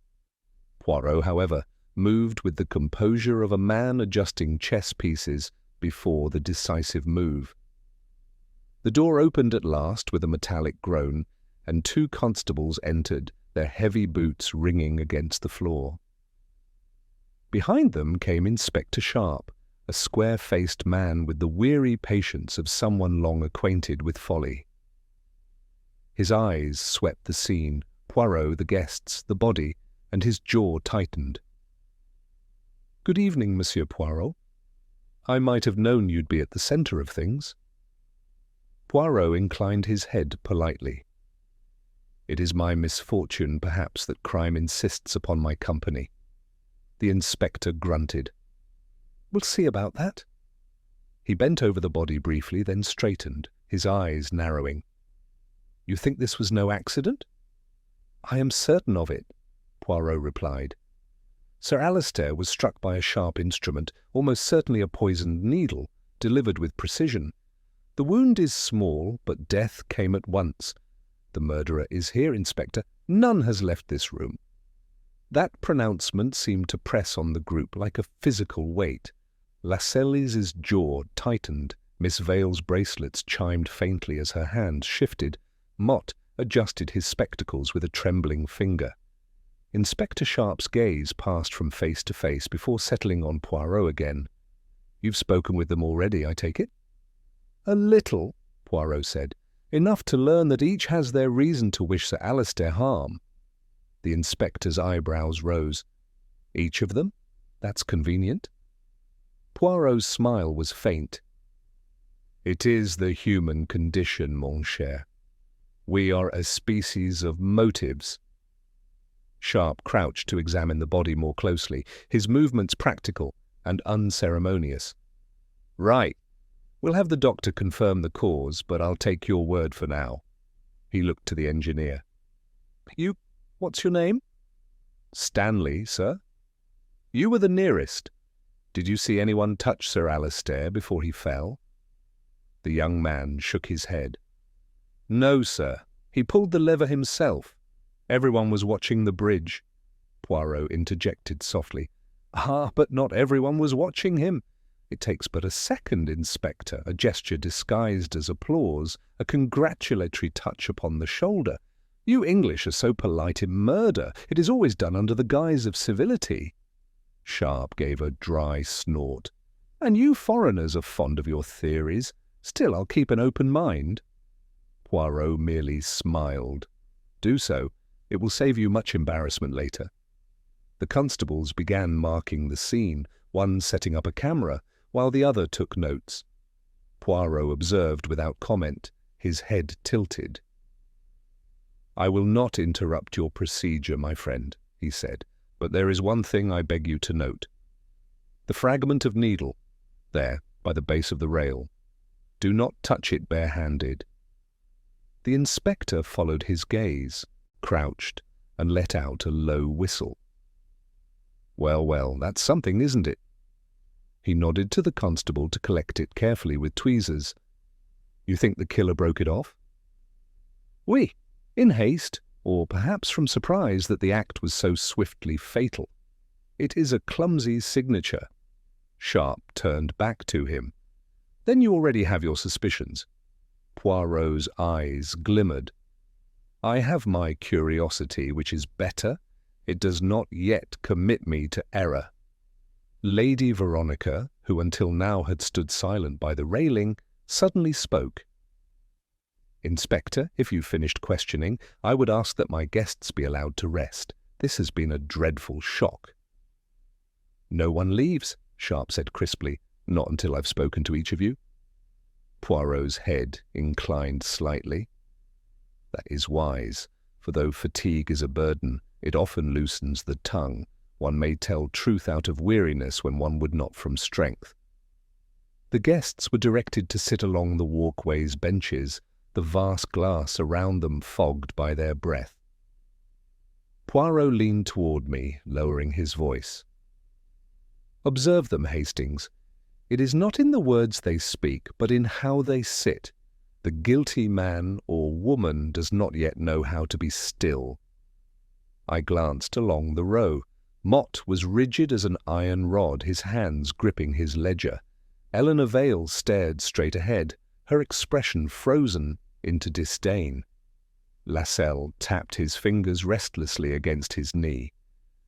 Poirot, however, moved with the composure of a man adjusting chess pieces before the decisive move. The door opened at last with a metallic groan, and 2 constables entered, their heavy boots ringing against the floor. Behind them came Inspector Sharp, a square-faced man with the weary patience of someone long acquainted with folly. His eyes swept the scene, Poirot, the guests, the body, and his jaw tightened. "Good evening, Monsieur Poirot. I might have known you'd be at the centre of things." Poirot inclined his head politely. "It is my misfortune, perhaps, that crime insists upon my company." The inspector grunted. "We'll see about that." He bent over the body briefly, then straightened, his eyes narrowing. "You think this was no accident?" "I am certain of it," Poirot replied. "Sir Alistair was struck by a sharp instrument, almost certainly a poisoned needle, delivered with precision. The wound is small, but death came at once. The murderer is here, Inspector. None has left this room." That pronouncement seemed to press on the group like a physical weight. Lascelles' jaw tightened, Miss Vale's bracelets chimed faintly as her hand shifted. Mott adjusted his spectacles with a trembling finger. Inspector Sharp's gaze passed from face to face before settling on Poirot again. "You've spoken with them already, I take it?" "A little," Poirot said. "Enough to learn that each has their reason to wish Sir Alistair harm." The inspector's eyebrows rose. "Each of them? That's convenient." Poirot's smile was faint. "It is the human condition, mon cher. We are a species of motives." Sharp crouched to examine the body more closely, his movements practical and unceremonious. "Right. We'll have the doctor confirm the cause, but I'll take your word for now." He looked to the engineer. What's your name?" "Stanley, sir." "You were the nearest. Did you see anyone touch Sir Alistair before he fell?" The young man shook his head. "No, sir. He pulled the lever himself. Everyone was watching the bridge." Poirot interjected softly. "Ah, but not everyone was watching him. It takes but a second, Inspector, a gesture disguised as applause, a congratulatory touch upon the shoulder. You English are so polite in murder. It is always done under the guise of civility." Sharp gave a dry snort. "And you foreigners are fond of your theories. Still, I'll keep an open mind." Poirot merely smiled. "Do so. It will save you much embarrassment later." The constables began marking the scene, one setting up a camera, while the other took notes. Poirot observed without comment, his head tilted. "I will not interrupt your procedure, my friend," he said, "but there is one thing I beg you to note. The fragment of needle, there, by the base of the rail. Do not touch it barehanded." The inspector followed his gaze, crouched, and let out a low whistle. Well, well, that's something, isn't it? He nodded to the constable to collect it carefully with tweezers. You think the killer broke it off? Oui, in haste, or perhaps from surprise that the act was so swiftly fatal. It is a clumsy signature. Sharp turned back to him. Then you already have your suspicions. Poirot's eyes glimmered. I have my curiosity, which is better. It does not yet commit me to error. Lady Veronica, who until now had stood silent by the railing, suddenly spoke. Inspector, if you've finished questioning, I would ask that my guests be allowed to rest. This has been a dreadful shock. No one leaves, Sharp said crisply. Not until I've spoken to each of you. Poirot's head inclined slightly. That is wise, for though fatigue is a burden, it often loosens the tongue. One may tell truth out of weariness when one would not from strength. The guests were directed to sit along the walkway's benches, the vast glass around them fogged by their breath. Poirot leaned toward me, lowering his voice. Observe them, Hastings. It is not in the words they speak, but in how they sit. The guilty man or woman does not yet know how to be still. I glanced along the row. Mott was rigid as an iron rod, his hands gripping his ledger. Eleanor Vale stared straight ahead, her expression frozen into disdain. Lascelles tapped his fingers restlessly against his knee.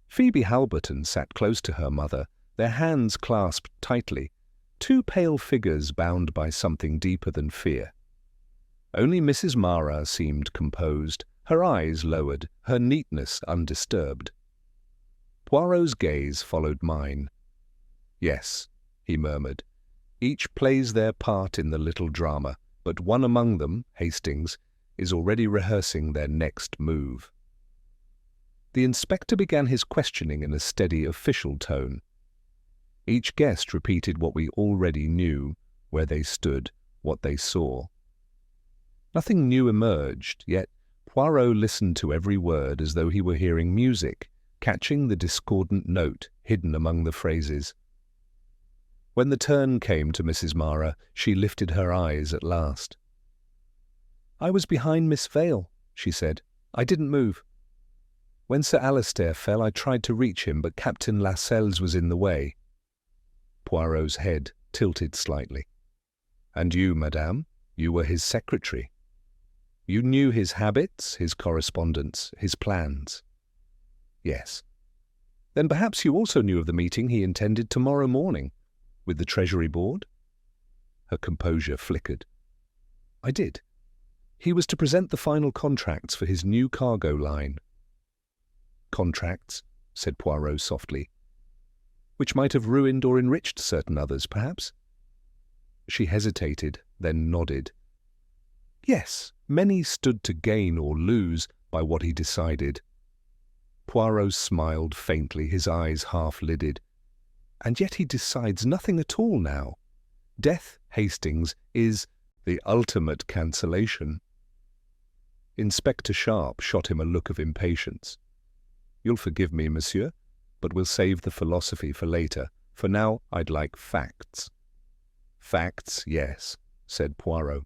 Phoebe Halberton sat close to her mother, their hands clasped tightly, two pale figures bound by something deeper than fear. Only Mrs. Mara seemed composed, her eyes lowered, her neatness undisturbed. Poirot's gaze followed mine. Yes, he murmured, each plays their part in the little drama, but one among them, Hastings, is already rehearsing their next move. The inspector began his questioning in a steady official tone. Each guest repeated what we already knew, where they stood, what they saw. Nothing new emerged, yet Poirot listened to every word as though he were hearing music, catching the discordant note hidden among the phrases. When the turn came to Mrs. Mara, she lifted her eyes at last. "I was behind Miss Vale," she said. "I didn't move. When Sir Alistair fell, I tried to reach him, but Captain Lascelles was in the way." Poirot's head tilted slightly. "And you, madame, you were his secretary. You knew his habits, his correspondence, his plans." "Yes." "Then perhaps you also knew of the meeting he intended tomorrow morning, with the Treasury Board?" Her composure flickered. "I did. He was to present the final contracts for his new cargo line." "Contracts," said Poirot softly, "which might have ruined or enriched certain others, perhaps?" She hesitated, then nodded. "Yes, many stood to gain or lose by what he decided." Poirot smiled faintly, his eyes half-lidded. "And yet he decides nothing at all now. Death, Hastings, is the ultimate cancellation." Inspector Sharp shot him a look of impatience. "You'll forgive me, monsieur, but we'll save the philosophy for later. For now, I'd like facts." "Facts, yes," said Poirot.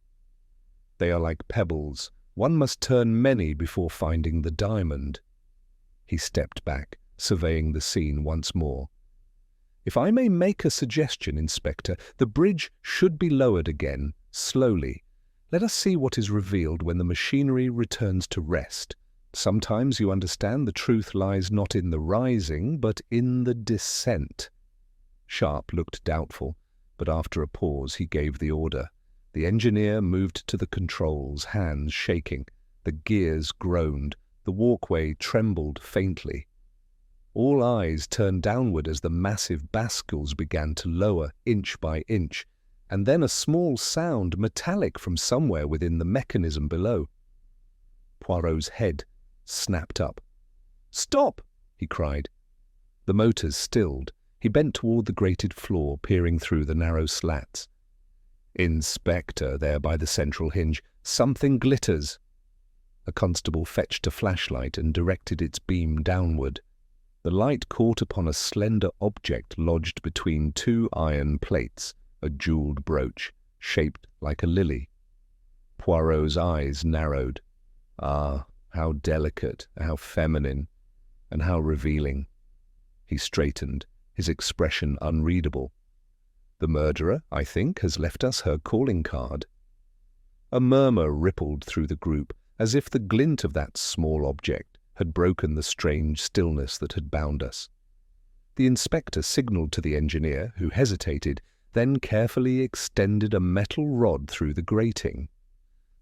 "They are like pebbles. One must turn many before finding the diamond." He stepped back, surveying the scene once more. "If I may make a suggestion, Inspector, the bridge should be lowered again, slowly. Let us see what is revealed when the machinery returns to rest. Sometimes, you understand, the truth lies not in the rising, but in the descent." Sharp looked doubtful, but after a pause he gave the order. The engineer moved to the controls, hands shaking. The gears groaned. The walkway trembled faintly. All eyes turned downward as the massive bascules began to lower, inch by inch, and then a small sound, metallic from somewhere within the mechanism below. Poirot's head snapped up. "Stop!" he cried. The motors stilled. He bent toward the grated floor, peering through the narrow slats. "Inspector, there by the central hinge, something glitters." A constable fetched a flashlight and directed its beam downward. The light caught upon a slender object lodged between two iron plates, a jewelled brooch, shaped like a lily. Poirot's eyes narrowed. Ah, how delicate, how feminine, and how revealing. He straightened, his expression unreadable. The murderer, I think, has left us her calling card. A murmur rippled through the group, as if the glint of that small object had broken the strange stillness that had bound us. The inspector signalled to the engineer, who hesitated, then carefully extended a metal rod through the grating.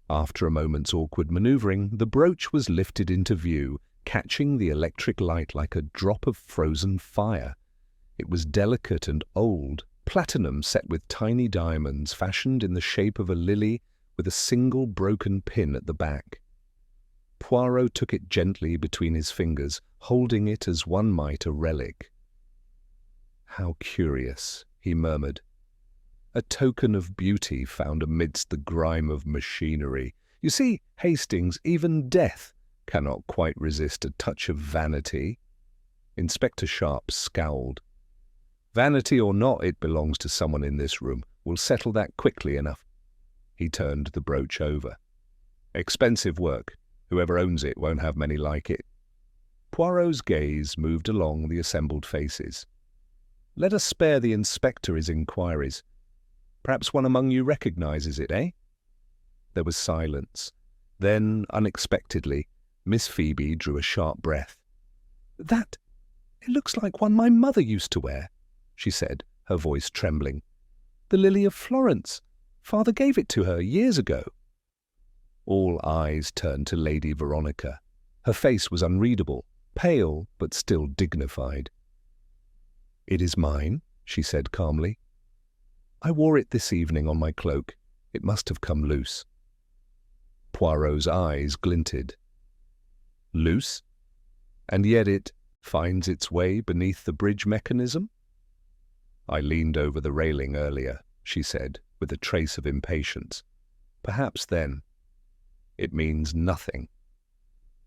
After a moment's awkward manoeuvring, the brooch was lifted into view, catching the electric light like a drop of frozen fire. It was delicate and old, platinum set with tiny diamonds fashioned in the shape of a lily with a single broken pin at the back. Poirot took it gently between his fingers, holding it as one might a relic. "How curious," he murmured. "A token of beauty found amidst the grime of machinery. You see, Hastings, even death cannot quite resist a touch of vanity." Inspector Sharp scowled. "Vanity or not, it belongs to someone in this room. We'll settle that quickly enough." He turned the brooch over. "Expensive work. Whoever owns it won't have many like it." Poirot's gaze moved along the assembled faces. "Let us spare the inspector his inquiries. Perhaps one among you recognizes it, eh?" There was silence. Then, unexpectedly, Miss Phoebe drew a sharp breath. It looks like one my mother used to wear," she said, her voice trembling. "The Lily of Florence. Father gave it to her years ago." All eyes turned to Lady Veronica. Her face was unreadable, pale but still dignified. "It is mine," she said calmly. "I wore it this evening on my cloak. It must have come loose." Poirot's eyes glinted. "Loose? And yet it finds its way beneath the bridge mechanism?" "I leaned over the railing earlier," she said, with a trace of impatience. "Perhaps then." "It means nothing."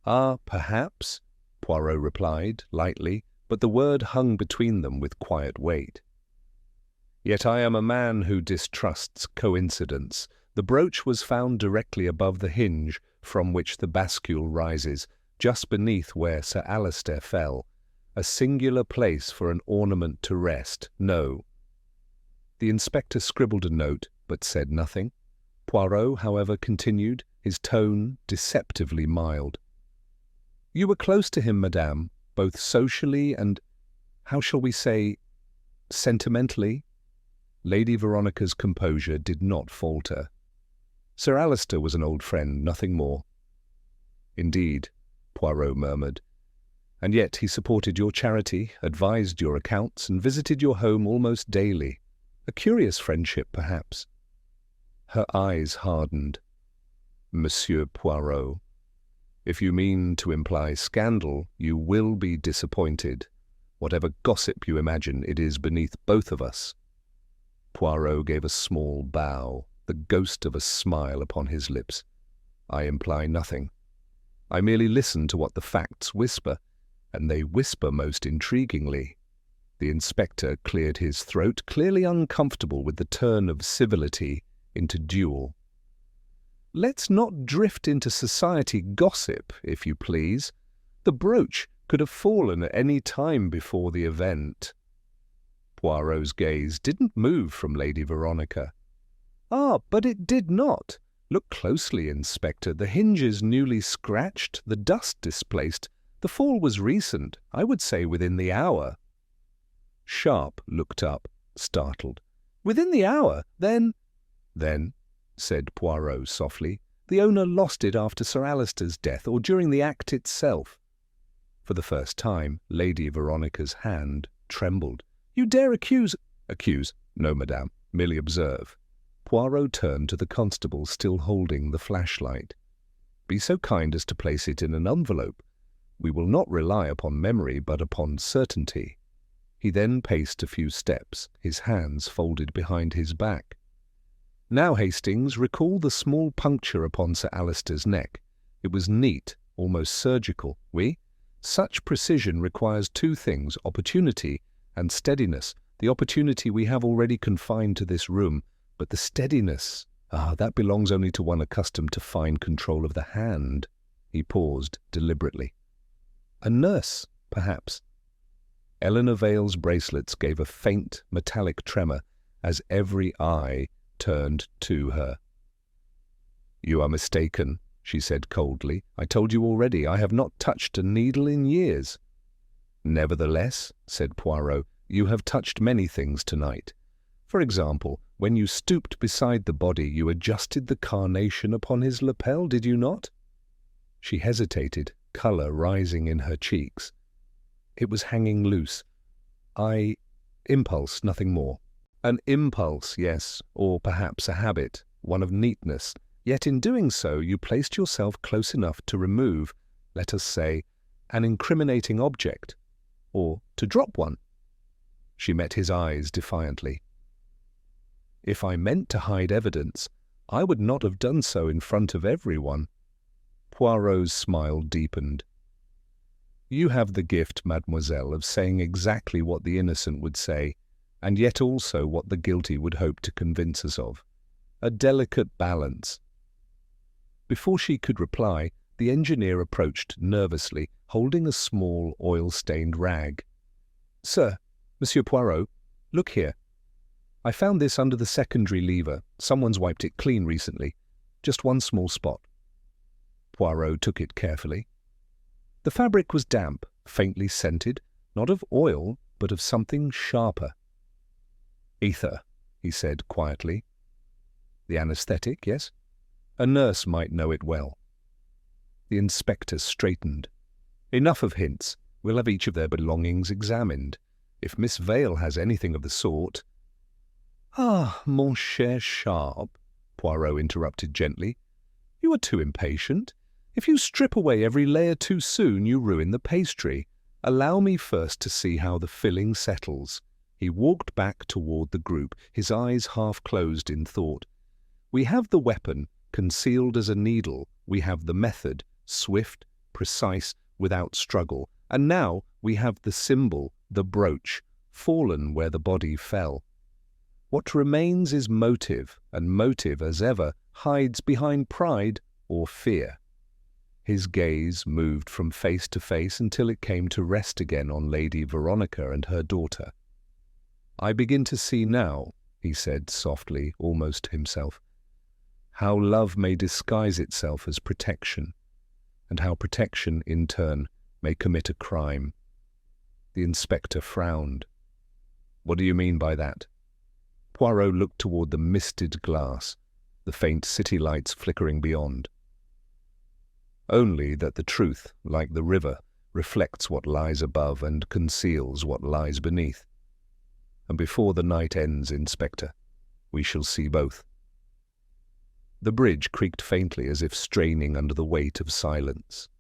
"Ah, perhaps," Poirot replied, lightly, but the word hung between them with quiet weight. "Yet I am a man who distrusts coincidence. The brooch was found directly above the hinge from which the bascule rises, just beneath where Sir Alister fell. A singular place for an ornament to rest, no." The inspector scribbled a note, but said nothing. Poirot, however, continued, his tone deceptively mild. "You were close to him, madame, both socially and, how shall we say, sentimentally?" Lady Veronica's composure did not falter. "Sir Alister was an old friend, nothing more." "Indeed," Poirot murmured. "And yet he supported your charity, advised your accounts, and visited your home almost daily. A curious friendship, perhaps." Her eyes hardened. "Monsieur Poirot, if you mean to imply scandal, you will be disappointed. Whatever gossip you imagine, it is beneath both of us." Poirot gave a small bow, the ghost of a smile upon his lips. "I imply nothing. I merely listen to what the facts whisper, and they whisper most intriguingly." The inspector cleared his throat, clearly uncomfortable with the turn of civility into duel. "Let's not drift into society gossip, if you please. The brooch could have fallen at any time before the event." Poirot's gaze didn't move from Lady Veronica. "Ah, but it did not. Look closely, Inspector. The hinges newly scratched, the dust displaced. The fall was recent, I would say within the hour." Sharp looked up, startled. "Within the hour? Then—" "Then," said Poirot softly, "the owner lost it after Sir Alister's death, or during the act itself." For the first time, Lady Veronica's hand trembled. "You dare accuse—" "Accuse? No, madame. Merely observe." Poirot turned to the constable still holding the flashlight. "Be so kind as to place it in an envelope. We will not rely upon memory, but upon certainty." He then paced a few steps, his hands folded behind his back. "Now, Hastings, recall the small puncture upon Sir Alister's neck. It was neat, almost surgical, oui? Such precision requires two things, opportunity and steadiness. The opportunity we have already confined to this room, but the steadiness, that belongs only to one accustomed to fine control of the hand. He paused deliberately. A nurse, perhaps. Eleanor Vale's bracelets gave a faint metallic tremor as every eye turned to her. "You are mistaken," she said coldly. "I told you already, I have not touched a needle in years." "Nevertheless," said Poirot, "you have touched many things tonight. For example, when you stooped beside the body, you adjusted the carnation upon his lapel, did you not?" She hesitated, colour rising in her cheeks. "It was hanging loose. Impulse, nothing more." "An impulse, yes, or perhaps a habit, one of neatness. Yet in doing so you placed yourself close enough to remove, let us say, an incriminating object, or to drop one." She met his eyes defiantly. "If I meant to hide evidence, I would not have done so in front of everyone." Poirot's smile deepened. "You have the gift, mademoiselle, of saying exactly what the innocent would say, and yet also what the guilty would hope to convince us of. A delicate balance." Before she could reply, the engineer approached nervously, holding a small oil-stained rag. "Sir, Monsieur Poirot, look here. I found this under the secondary lever. Someone's wiped it clean recently. Just one small spot." Poirot took it carefully. The fabric was damp, faintly scented, not of oil, but of something sharper. "Ether," he said quietly. "The anaesthetic, yes? A nurse might know it well." The inspector straightened. "Enough of hints. We'll have each of their belongings examined. If Miss Vale has anything of the sort—" "Ah, mon cher Sharp," Poirot interrupted gently, "you are too impatient. If you strip away every layer too soon, you ruin the pastry. Allow me first to see how the filling settles." He walked back toward the group, his eyes half closed in thought. "We have the weapon, concealed as a needle. We have the method, swift, precise, without struggle. And now we have the symbol, the brooch, fallen where the body fell. What remains is motive, and motive, as ever, hides behind pride or fear." His gaze moved from face to face until it came to rest again on Lady Veronica and her daughter. "I begin to see now," he said softly, almost to himself, "how love may disguise itself as protection, and how protection, in turn, may commit a crime." The inspector frowned. "What do you mean by that?" Poirot looked toward the misted glass, the faint city lights flickering beyond. "Only that the truth, like the river, reflects what lies above and conceals what lies beneath. And before the night ends, Inspector, we shall see both." The bridge creaked faintly as if straining under the weight of silence.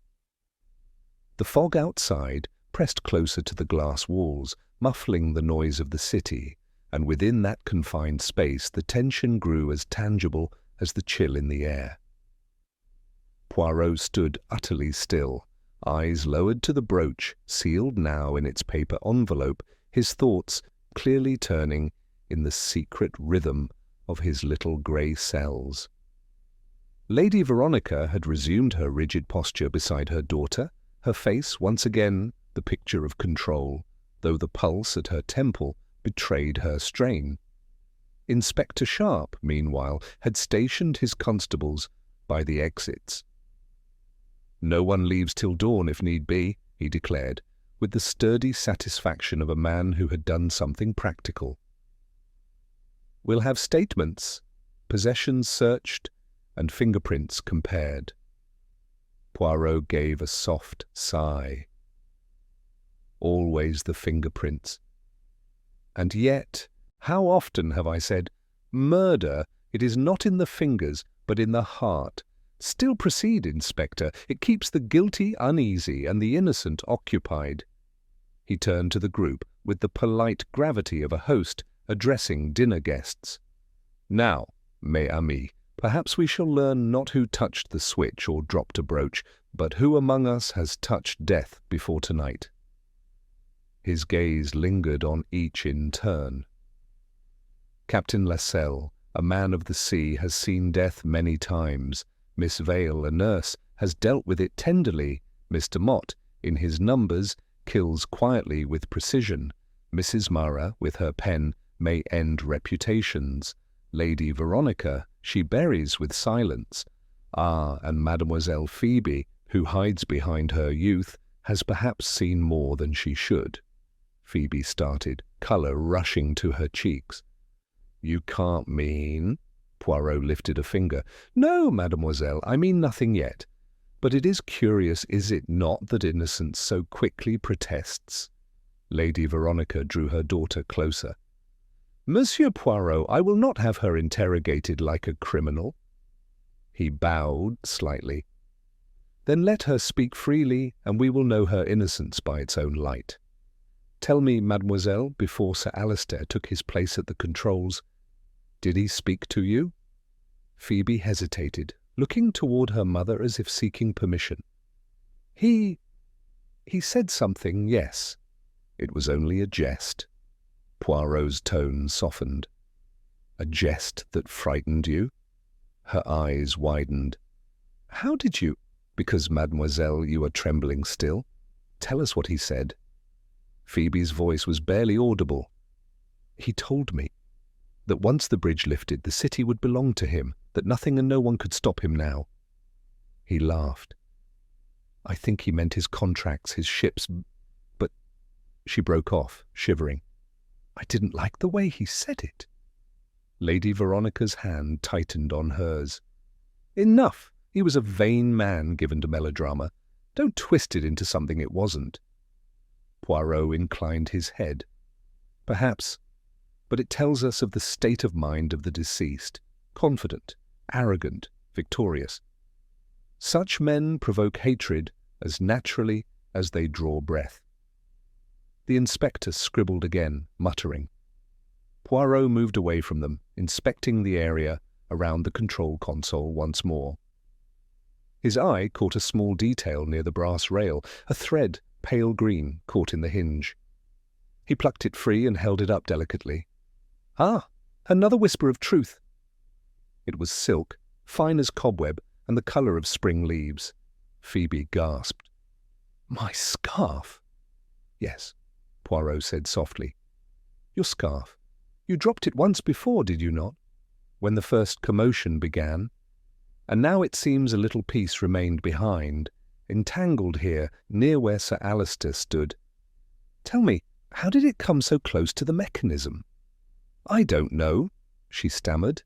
The fog outside pressed closer to the glass walls, muffling the noise of the city, and within that confined space the tension grew as tangible as the chill in the air. Poirot stood utterly still, eyes lowered to the brooch, sealed now in its paper envelope, his thoughts clearly turning in the secret rhythm of his little grey cells. Lady Veronica had resumed her rigid posture beside her daughter, her face once again the picture of control, though the pulse at her temple betrayed her strain. Inspector Sharp, meanwhile, had stationed his constables by the exits. "No one leaves till dawn if need be," he declared, with the sturdy satisfaction of a man who had done something practical. "We'll have statements, possessions searched, and fingerprints compared." Poirot gave a soft sigh. Always the fingerprints. And yet, how often have I said, "Murder, it is not in the fingers, but in the heart." Still proceed, Inspector. It keeps the guilty uneasy and the innocent occupied. He turned to the group with the polite gravity of a host addressing dinner guests. "Now, mes amis, Perhaps we shall learn not who touched the switch or dropped a brooch, but who among us has touched death before tonight." His gaze lingered on each in turn. Captain Lascelles, a man of the sea, has seen death many times. Miss Vale, a nurse, has dealt with it tenderly. Mr. Mott, in his numbers, kills quietly with precision. Mrs. Murrah, with her pen, may end reputations. Lady Veronica, she buries with silence. And Mademoiselle Phoebe, who hides behind her youth, has perhaps seen more than she should. Phoebe started, colour rushing to her cheeks. "You can't mean—" Poirot lifted a finger. "No, mademoiselle, I mean nothing yet. But it is curious, is it not, that innocence so quickly protests?" Lady Veronica drew her daughter closer. "Monsieur Poirot, I will not have her interrogated like a criminal." He bowed slightly. "Then let her speak freely, and we will know her innocence by its own light. Tell me, mademoiselle, before Sir Alistair took his place at the controls, did he speak to you?" Phoebe hesitated, looking toward her mother as if seeking permission. He said something, yes. It was only a jest." Poirot's tone softened. "A jest that frightened you?" Her eyes widened. "How did you—" "Because, mademoiselle, you are trembling still. Tell us what he said." Phoebe's voice was barely audible. "He told me that once the bridge lifted, the city would belong to him, that nothing and no one could stop him now." He laughed. "I think he meant his contracts, his ships, but—" She broke off, shivering. "I didn't like the way he said it." Lady Veronica's hand tightened on hers. "Enough! He was a vain man given to melodrama. Don't twist it into something it wasn't." Poirot inclined his head. "Perhaps, but it tells us of the state of mind of the deceased, confident, arrogant, victorious. Such men provoke hatred as naturally as they draw breath." The inspector scribbled again, muttering. Poirot moved away from them, inspecting the area around the control console once more. His eye caught a small detail near the brass rail, a thread, pale green, caught in the hinge. He plucked it free and held it up delicately. "Ah, another whisper of truth." It was silk, fine as cobweb, and the colour of spring leaves. Phoebe gasped. "My scarf!" "Yes," Poirot said softly. "Your scarf. You dropped it once before, did you not? When the first commotion began. And now it seems a little piece remained behind, entangled here, near where Sir Alistair stood. Tell me, how did it come so close to the mechanism?" "I don't know," she stammered.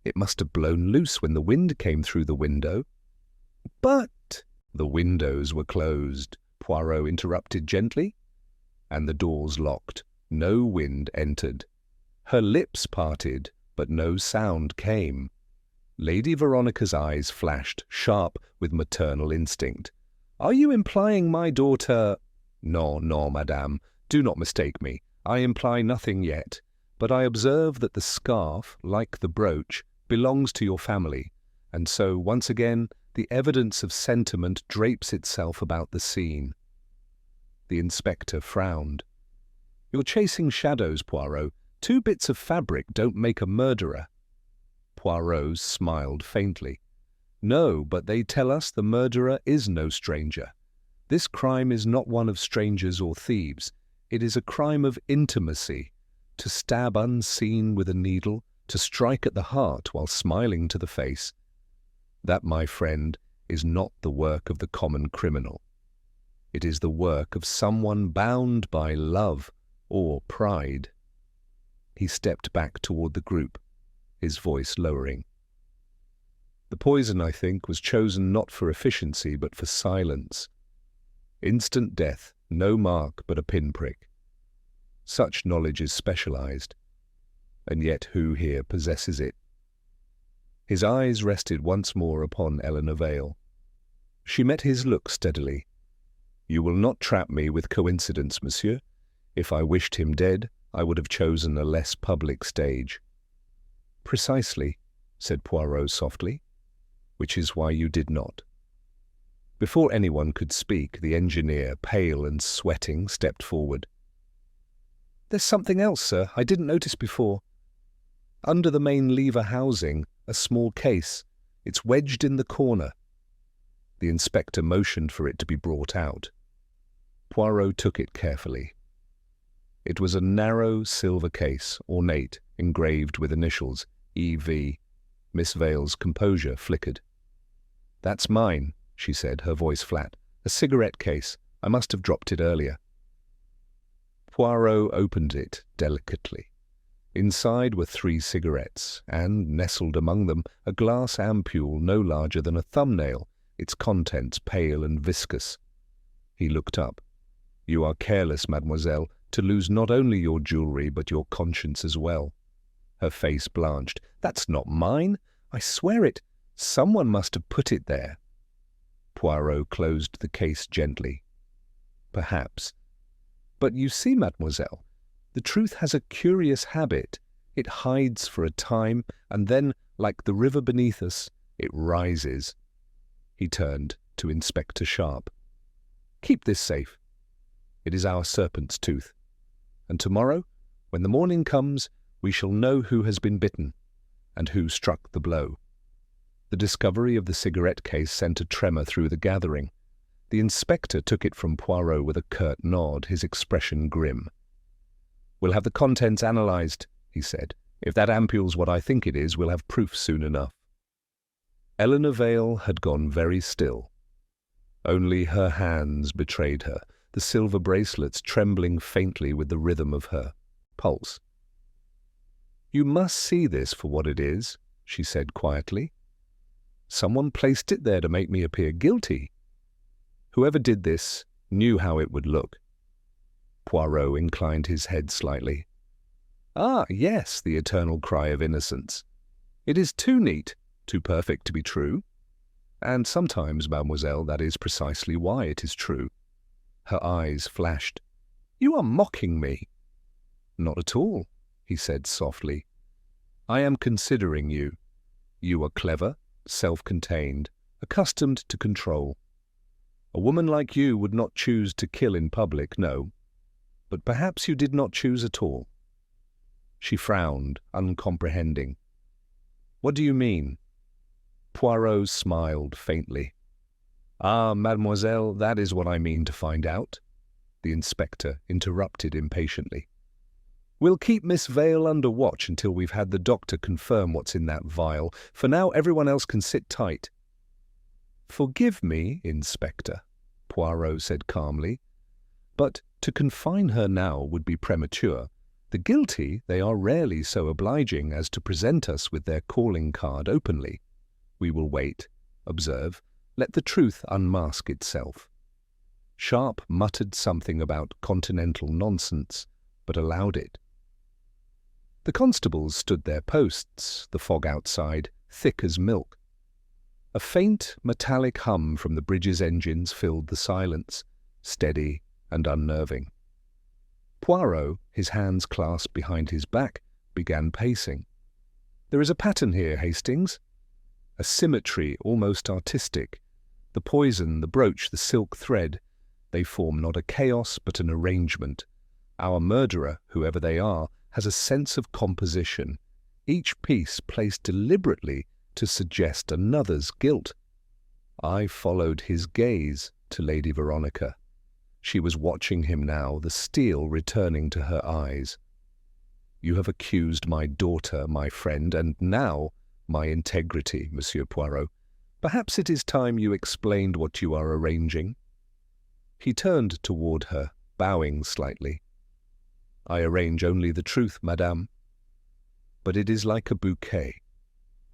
"It must have blown loose when the wind came through the window." "But—" "The windows were closed," Poirot interrupted gently, "and the doors locked. No wind entered. Her lips parted, but no sound came." Lady Veronica's eyes flashed, sharp with maternal instinct. "Are you implying my daughter—" "No, no, madame. Do not mistake me. I imply nothing yet. But I observe that the scarf, like the brooch, belongs to your family, and so, once again, the evidence of sentiment drapes itself about the scene." The inspector frowned. "You're chasing shadows, Poirot. 2 bits of fabric don't make a murderer." Poirot smiled faintly. "No, but they tell us the murderer is no stranger. This crime is not one of strangers or thieves. It is a crime of intimacy. To stab unseen with a needle, to strike at the heart while smiling to the face. That, my friend, is not the work of the common criminal. It is the work of someone bound by love or pride." He stepped back toward the group, his voice lowering. "The poison, I think, was chosen not for efficiency but for silence. Instant death, no mark but a pinprick. Such knowledge is specialized, and yet who here possesses it?" His eyes rested once more upon Eleanor Vale. She met his look steadily. "You will not trap me with coincidence, monsieur. If I wished him dead, I would have chosen a less public stage." "Precisely," said Poirot softly. "Which is why you did not." Before anyone could speak, the engineer, pale and sweating, stepped forward. "There's something else, sir, I didn't notice before. Under the main lever housing, a small case. It's wedged in the corner." The inspector motioned for it to be brought out. Poirot took it carefully. It was a narrow silver case, ornate, engraved with initials, E.V. Miss Vale's composure flickered. "That's mine," she said, her voice flat. "A cigarette case. I must have dropped it earlier." Poirot opened it delicately. Inside were 3 cigarettes, and, nestled among them, a glass ampule no larger than a thumbnail, its contents pale and viscous. He looked up. "You are careless, mademoiselle, to lose not only your jewellery but your conscience as well." Her face blanched. "That's not mine. I swear it. Someone must have put it there." Poirot closed the case gently. "Perhaps. But you see, mademoiselle, the truth has a curious habit. It hides for a time, and then, like the river beneath us, it rises." He turned to Inspector Sharp. "Keep this safe. It is our serpent's tooth. And tomorrow, when the morning comes, we shall know who has been bitten, and who struck the blow." The discovery of the cigarette case sent a tremor through the gathering. The inspector took it from Poirot with a curt nod, his expression grim. "We'll have the contents analysed," he said. "If that ampule's what I think it is, we'll have proof soon enough." Eleanor Vale had gone very still. Only her hands betrayed her, the silver bracelets trembling faintly with the rhythm of her pulse. "You must see this for what it is," she said quietly. "Someone placed it there to make me appear guilty. Whoever did this knew how it would look." Poirot inclined his head slightly. "Ah, yes, the eternal cry of innocence. It is too neat, too perfect to be true. And sometimes, mademoiselle, that is precisely why it is true." Her eyes flashed. "You are mocking me." "Not at all," he said softly. "I am considering you. You are clever, self-contained, accustomed to control. A woman like you would not choose to kill in public, no. But perhaps you did not choose at all." She frowned, uncomprehending. "What do you mean?" Poirot smiled faintly. "Ah, mademoiselle, that is what I mean to find out," the inspector interrupted impatiently. "We'll keep Miss Vale under watch until we've had the doctor confirm what's in that vial. For now, everyone else can sit tight." "Forgive me, Inspector," Poirot said calmly, "but to confine her now would be premature. The guilty, they are rarely so obliging as to present us with their calling card openly. We will wait, observe, let the truth unmask itself." Sharp muttered something about continental nonsense, but allowed it. The constables stood their posts, the fog outside, thick as milk. A faint, metallic hum from the bridge's engines filled the silence, steady and unnerving. Poirot, his hands clasped behind his back, began pacing. "There is a pattern here, Hastings. A symmetry almost artistic. The poison, the brooch, the silk thread, they form not a chaos but an arrangement. Our murderer, whoever they are, has a sense of composition, each piece placed deliberately to suggest another's guilt." I followed his gaze to Lady Veronica. She was watching him now, the steel returning to her eyes. "You have accused my daughter, my friend, and now my integrity, Monsieur Poirot. Perhaps it is time you explained what you are arranging." He turned toward her, bowing slightly. "I arrange only the truth, madame. But it is like a bouquet.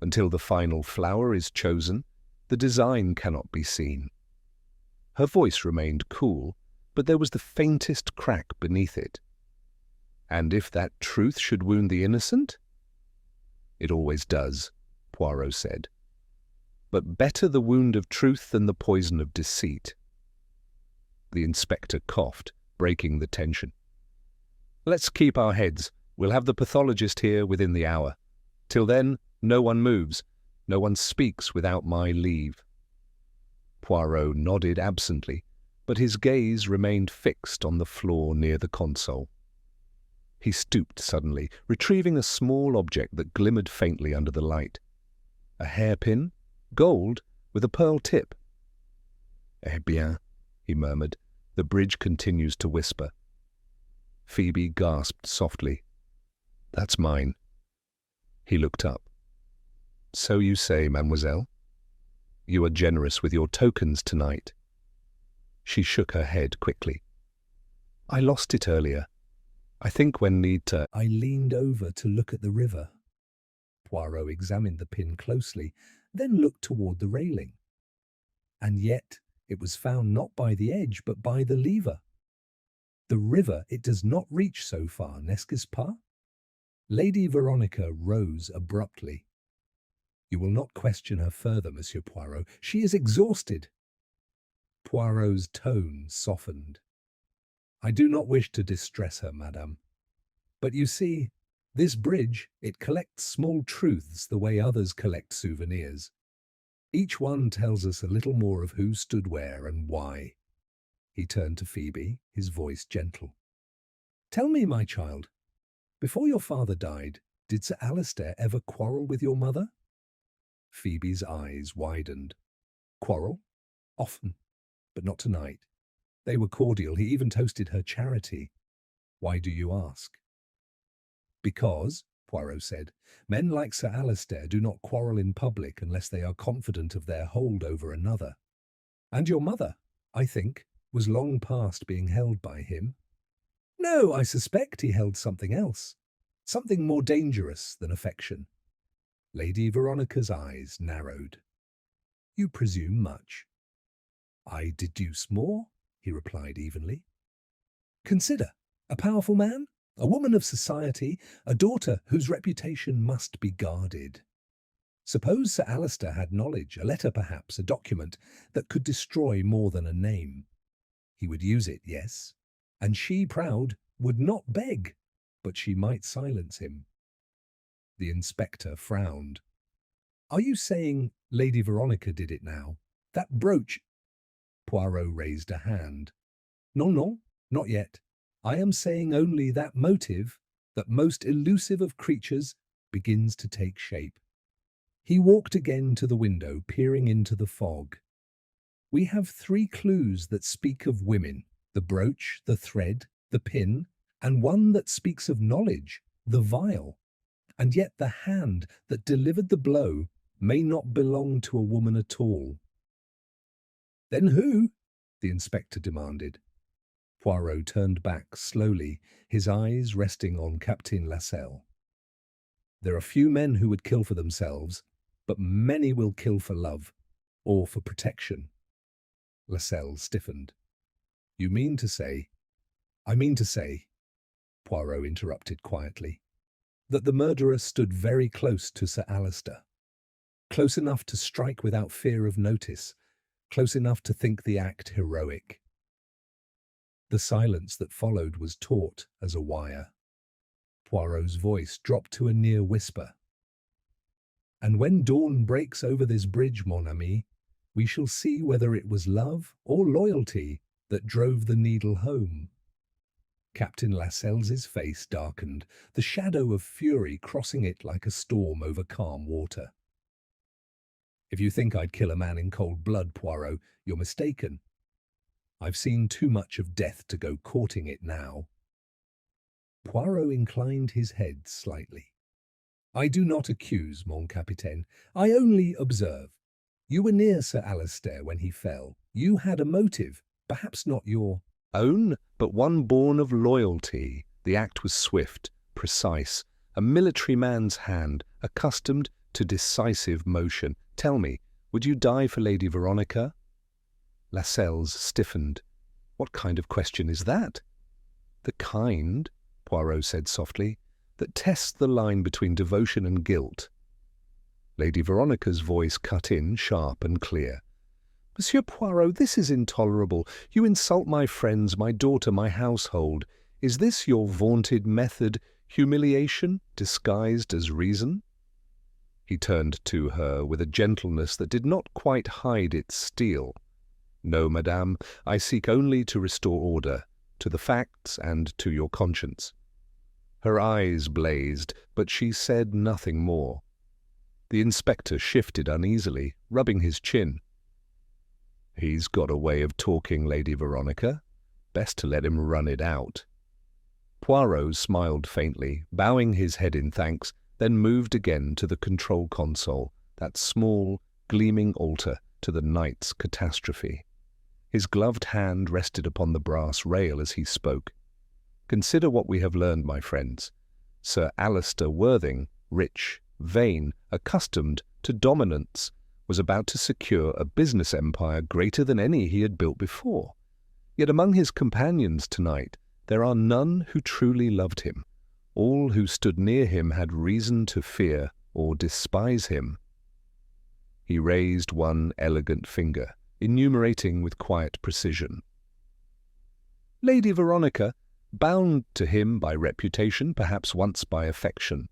Until the final flower is chosen, the design cannot be seen." Her voice remained cool, but there was the faintest crack beneath it. "And if that truth should wound the innocent?" "It always does," Poirot said. "But better the wound of truth than the poison of deceit." The inspector coughed, breaking the tension. "Let's keep our heads. We'll have the pathologist here within the hour. Till then, No one moves. No one speaks without my leave." Poirot nodded absently, but his gaze remained fixed on the floor near the console. He stooped suddenly, retrieving a small object that glimmered faintly under the light. A hairpin, gold, with a pearl tip. "Eh bien," he murmured. "The bridge continues to whisper." Phoebe gasped softly. "That's mine." He looked up. "So you say, mademoiselle? You are generous with your tokens tonight." She shook her head quickly. "I lost it earlier. I think when Nita—" I leaned over to look at the river. Poirot examined the pin closely, then looked toward the railing. And yet it was found not by the edge, but by the lever. The river, it does not reach so far, n'est-ce pas? Lady Veronica rose abruptly. "You will not question her further, Monsieur Poirot. She is exhausted." Poirot's tone softened. "I do not wish to distress her, madame. But you see, this bridge, it collects small truths the way others collect souvenirs. Each one tells us a little more of who stood where and why." He turned to Phoebe, his voice gentle. "Tell me, my child, before your father died, did Sir Alistair ever quarrel with your mother?" Phoebe's eyes widened. "Quarrel? Often, but not tonight. They were cordial. He even toasted her charity. Why do you ask?" "Because," Poirot said, "men like Sir Alistair do not quarrel in public unless they are confident of their hold over another. And your mother, I think, was long past being held by him. No, I suspect he held something else, something more dangerous than affection." Lady Veronica's eyes narrowed. "You presume much." "I deduce more," he replied evenly. "Consider, a powerful man, a woman of society, a daughter whose reputation must be guarded. Suppose Sir Alistair had knowledge, a letter perhaps, a document, that could destroy more than a name. He would use it, yes, and she, proud, would not beg, but she might silence him." The inspector frowned. "Are you saying Lady Veronica did it now? That brooch—" Poirot raised a hand. "Non, not yet. I am saying only that motive, that most elusive of creatures, begins to take shape." He walked again to the window, peering into the fog. "We have 3 clues that speak of women: the brooch, the thread, the pin, and one that speaks of knowledge, the vial. And yet the hand that delivered the blow may not belong to a woman at all." "Then who?" the inspector demanded. Poirot turned back slowly, his eyes resting on Captain Lascelles. "There are few men who would kill for themselves, but many will kill for love, or for protection." Lascelles stiffened. "You mean to say—" "I mean to say," Poirot interrupted quietly, "that the murderer stood very close to Sir Alistair. Close enough to strike without fear of notice, close enough to think the act heroic." The silence that followed was taut as a wire. Poirot's voice dropped to a near whisper. "And when dawn breaks over this bridge, mon ami, we shall see whether it was love or loyalty that drove the needle home." Captain Lascelles's face darkened, the shadow of fury crossing it like a storm over calm water. "If you think I'd kill a man in cold blood, Poirot, you're mistaken. I've seen too much of death to go courting it now." Poirot inclined his head slightly. "I do not accuse, mon capitaine. I only observe. You were near Sir Alistair when he fell. You had a motive, perhaps not your own, but one born of loyalty. The act was swift, precise, a military man's hand, accustomed to decisive motion. Tell me, would you die for Lady Veronica?" Lascelles stiffened. "What kind of question is that?" "The kind," Poirot said softly, "that tests the line between devotion and guilt." Lady Veronica's voice cut in, sharp and clear. "Monsieur Poirot, this is intolerable. You insult my friends, my daughter, my household. Is this your vaunted method, humiliation disguised as reason?" He turned to her with a gentleness that did not quite hide its steel. "No, madame, I seek only to restore order, to the facts and to your conscience." Her eyes blazed, but she said nothing more. The inspector shifted uneasily, rubbing his chin. "He's got a way of talking, Lady Veronica. Best to let him run it out." Poirot smiled faintly, bowing his head in thanks, then moved again to the control console, that small, gleaming altar to the night's catastrophe. His gloved hand rested upon the brass rail as he spoke. "Consider what we have learned, my friends. Sir Alistair Worthing, rich, vain, accustomed to dominance, was about to secure a business empire greater than any he had built before. Yet among his companions tonight there are none who truly loved him. All who stood near him had reason to fear or despise him." He raised one elegant finger, enumerating with quiet precision. "Lady Veronica, bound to him by reputation, perhaps once by affection.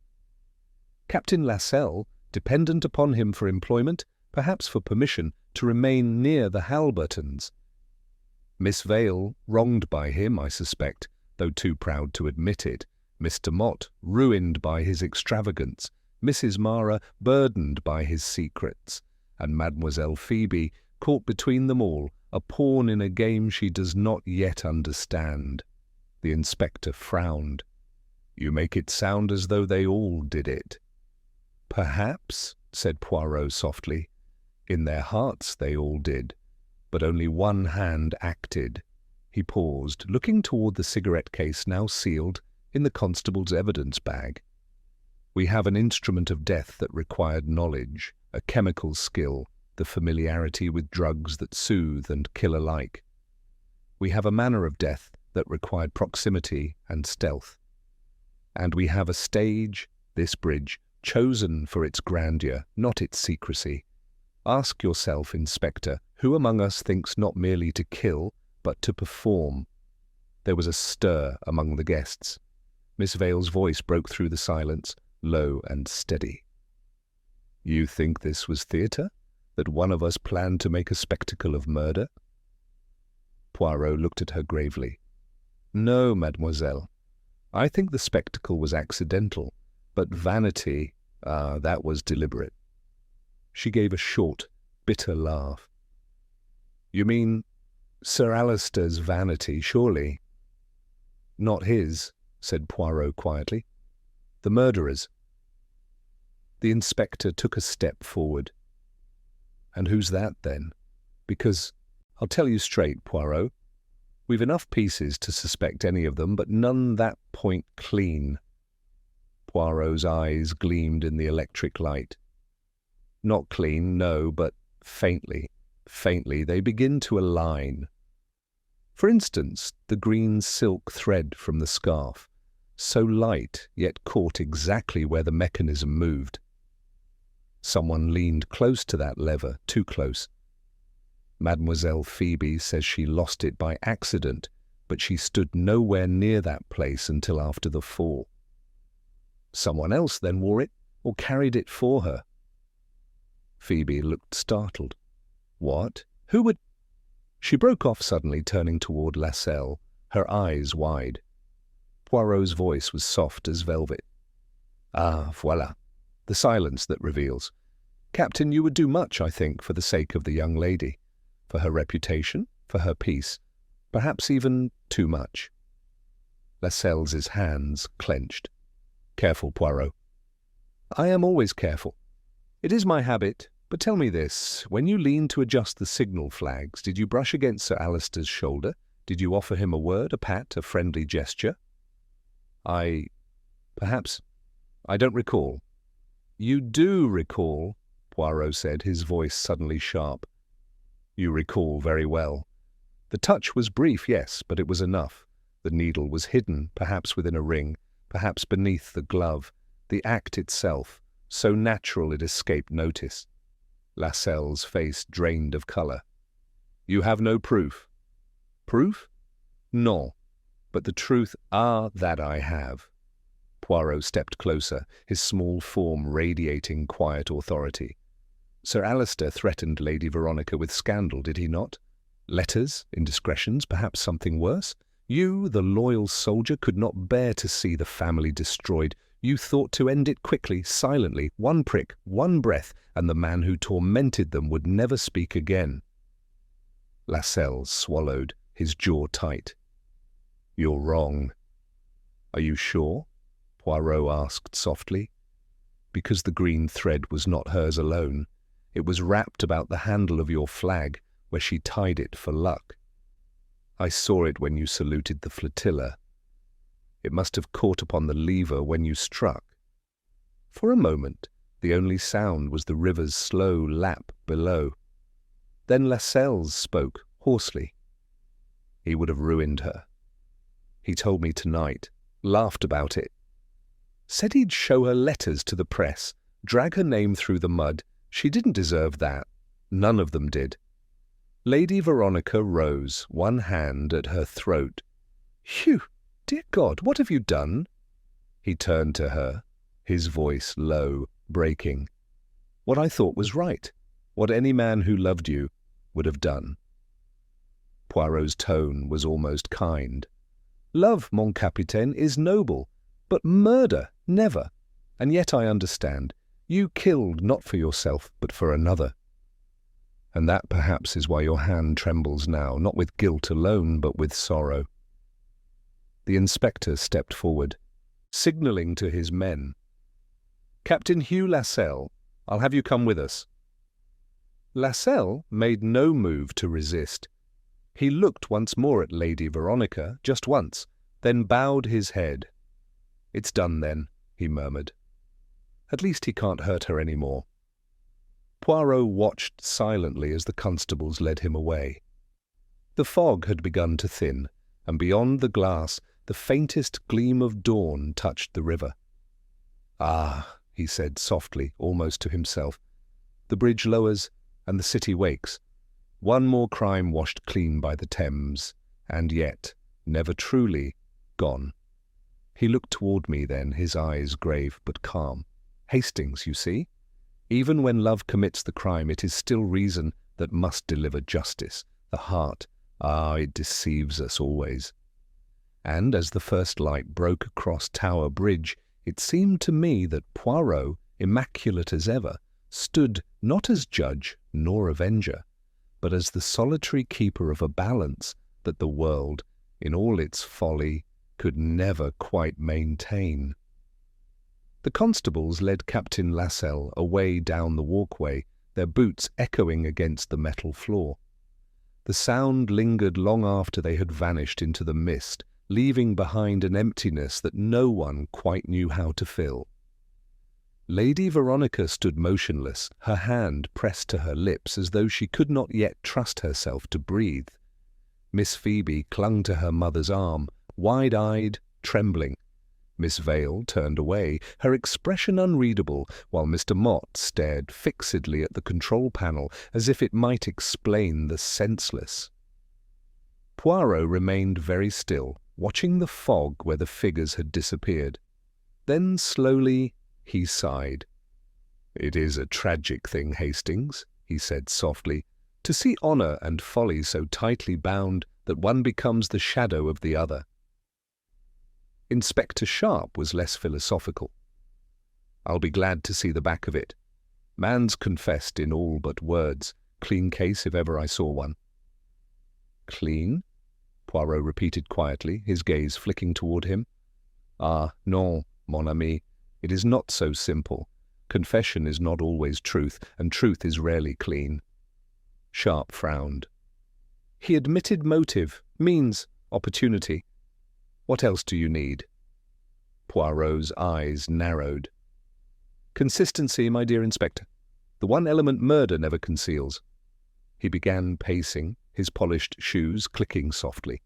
Captain Lascelles, dependent upon him for employment, perhaps for permission to remain near the Halbertons. Miss Vale, wronged by him, I suspect, though too proud to admit it. Mr. Mott, ruined by his extravagance. Mrs. Mara, burdened by his secrets. And Mademoiselle Phoebe, caught between them all, a pawn in a game she does not yet understand." The inspector frowned. "You make it sound as though they all did it." "Perhaps," said Poirot softly. "In their hearts they all did, but only one hand acted." He paused, looking toward the cigarette case now sealed in the constable's evidence bag. "We have an instrument of death that required knowledge, a chemical skill, the familiarity with drugs that soothe and kill alike. We have a manner of death that required proximity and stealth. And we have a stage, this bridge, chosen for its grandeur, not its secrecy. Ask yourself, Inspector, who among us thinks not merely to kill, but to perform?" There was a stir among the guests. Miss Vale's voice broke through the silence, low and steady. "You think this was theatre? That one of us planned to make a spectacle of murder?" Poirot looked at her gravely. "No, mademoiselle. I think the spectacle was accidental, but vanity, that was deliberate." She gave a short, bitter laugh. "You mean Sir Alistair's vanity, surely?" "Not his," said Poirot quietly. "The murderer's." The inspector took a step forward. "And who's that, then? Because, I'll tell you straight, Poirot, we've enough pieces to suspect any of them, but none that point clean." Poirot's eyes gleamed in the electric light. "Not clean, no, but faintly, faintly, they begin to align. For instance, the green silk thread from the scarf, so light, yet caught exactly where the mechanism moved. Someone leaned close to that lever, too close. Mademoiselle Phoebe says she lost it by accident, but she stood nowhere near that place until after the fall. Someone else then wore it, or carried it for her." Phoebe looked startled. "What? Who would—" She broke off suddenly, turning toward Lascelles, her eyes wide. Poirot's voice was soft as velvet. "Ah, voilà. The silence that reveals. Captain, you would do much, I think, for the sake of the young lady. For her reputation, for her peace. Perhaps even too much." Lascelles' hands clenched. "Careful, Poirot." "I am always careful. It is my habit. But tell me this, when you leaned to adjust the signal flags, did you brush against Sir Alistair's shoulder? Did you offer him a word, a pat, a friendly gesture?" Perhaps. I don't recall." "You do recall," Poirot said, his voice suddenly sharp. "You recall very well. The touch was brief, yes, but it was enough. The needle was hidden, perhaps within a ring, perhaps beneath the glove. The act itself, so natural it escaped notice." Lascelles' face drained of colour. "You have no proof?" "Proof? No. But the truth that I have." Poirot stepped closer, his small form radiating quiet authority. Sir Alistair threatened Lady Veronica with scandal, did he not? Letters, indiscretions, perhaps something worse? You, the loyal soldier, could not bear to see the family destroyed. You thought to end it quickly, silently, one prick, one breath, and the man who tormented them would never speak again. Lascelles swallowed, his jaw tight. "You're wrong." "Are you sure?" Poirot asked softly. "Because the green thread was not hers alone. It was wrapped about the handle of your flag, where she tied it for luck. I saw it when you saluted the flotilla. It must have caught upon the lever when you struck." For a moment, the only sound was the river's slow lap below. Then Lascelles spoke hoarsely. "He would have ruined her. He told me tonight, laughed about it. Said he'd show her letters to the press, drag her name through the mud. She didn't deserve that. None of them did." Lady Veronica rose, one hand at her throat. "Phew! Dear God, what have you done?" He turned to her, his voice low, breaking. "What I thought was right, what any man who loved you would have done." Poirot's tone was almost kind. "Love, mon capitaine, is noble, but murder, never. And yet I understand. You killed not for yourself, but for another. And that perhaps is why your hand trembles now, not with guilt alone, but with sorrow." The inspector stepped forward, signalling to his men. "Captain Hugh Lascelles, I'll have you come with us." Lascelles made no move to resist. He looked once more at Lady Veronica, just once, then bowed his head. "It's done then," he murmured. "At least he can't hurt her any more." Poirot watched silently as the constables led him away. The fog had begun to thin, and beyond the glass the faintest gleam of dawn touched the river. "Ah," he said softly, almost to himself, "the bridge lowers and the city wakes. One more crime washed clean by the Thames, and yet never truly gone." He looked toward me then, his eyes grave but calm. "Hastings, you see? Even when love commits the crime, it is still reason that must deliver justice. The heart, it deceives us always." And as the first light broke across Tower Bridge, it seemed to me that Poirot, immaculate as ever, stood not as judge nor avenger, but as the solitary keeper of a balance that the world, in all its folly, could never quite maintain. The constables led Captain Lascelles away down the walkway, their boots echoing against the metal floor. The sound lingered long after they had vanished into the mist, leaving behind an emptiness that no one quite knew how to fill. Lady Veronica stood motionless, her hand pressed to her lips as though she could not yet trust herself to breathe. Miss Phoebe clung to her mother's arm, wide-eyed, trembling. Miss Vale turned away, her expression unreadable, while Mr. Mott stared fixedly at the control panel as if it might explain the senseless. Poirot remained very still, watching the fog where the figures had disappeared. Then slowly he sighed. "It is a tragic thing, Hastings," he said softly, "to see honour and folly so tightly bound that one becomes the shadow of the other." Inspector Sharp was less philosophical. "I'll be glad to see the back of it. Man's confessed in all but words. Clean case if ever I saw one." "Clean?" Poirot repeated quietly, his gaze flicking toward him. "Ah, non, mon ami. It is not so simple. Confession is not always truth, and truth is rarely clean." Sharp frowned. "He admitted motive, means, opportunity. What else do you need?" Poirot's eyes narrowed. "Consistency, my dear Inspector. The one element murder never conceals." He began pacing, his polished shoes clicking softly.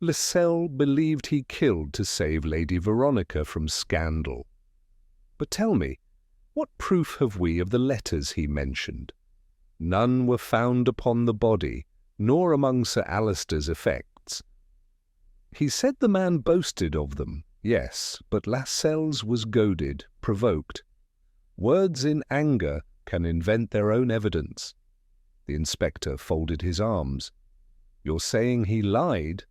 "Lascelles believed he killed to save Lady Veronica from scandal. But tell me, what proof have we of the letters he mentioned? None were found upon the body, nor among Sir Alister's effects. He said the man boasted of them, Yes, but Lascelles was goaded, provoked. Words in anger can invent their own evidence. The inspector folded his arms. You're saying he lied?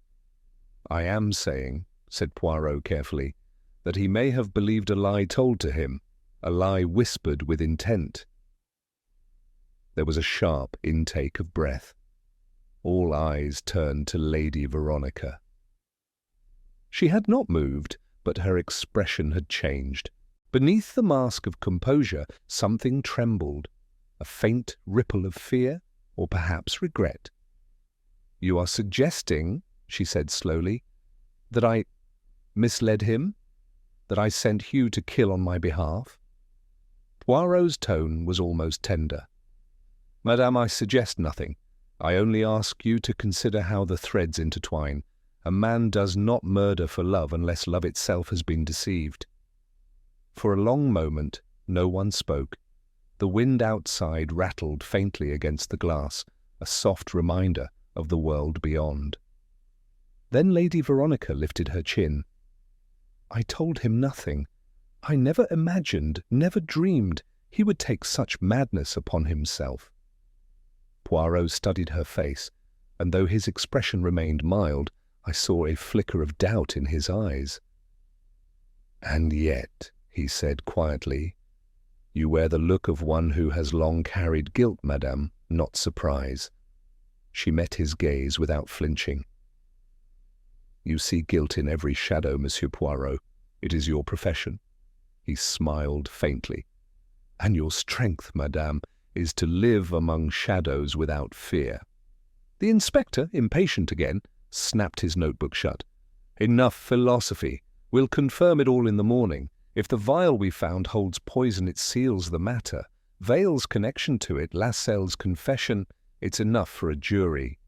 I am saying, said Poirot carefully, that he may have believed a lie told to him, a lie whispered with intent. There was a sharp intake of breath. All eyes turned to Lady Veronica. She had not moved, but her expression had changed. Beneath the mask of composure, something trembled, a faint ripple of fear, or perhaps regret. You are suggesting, she said slowly, that I misled him? That I sent Hugh to kill on my behalf? Poirot's tone was almost tender. Madame, I suggest nothing. I only ask you to consider how the threads intertwine. A man does not murder for love unless love itself has been deceived. For a long moment, no one spoke. The wind outside rattled faintly against the glass, a soft reminder of the world beyond. Then Lady Veronica lifted her chin. I told him nothing. I never imagined, never dreamed he would take such madness upon himself. Poirot studied her face, and though his expression remained mild, I saw a flicker of doubt in his eyes. And yet, he said quietly, you wear the look of one who has long carried guilt, madame, not surprise. She met his gaze without flinching. You see guilt in every shadow, Monsieur Poirot. It is your profession. He smiled faintly. And your strength, madame, is to live among shadows without fear. The inspector, impatient again, snapped his notebook shut. Enough philosophy. We'll confirm it all in the morning. If the vial we found holds poison, it seals the matter. Vale's connection to it, Lascelles' confession, it's enough for a jury.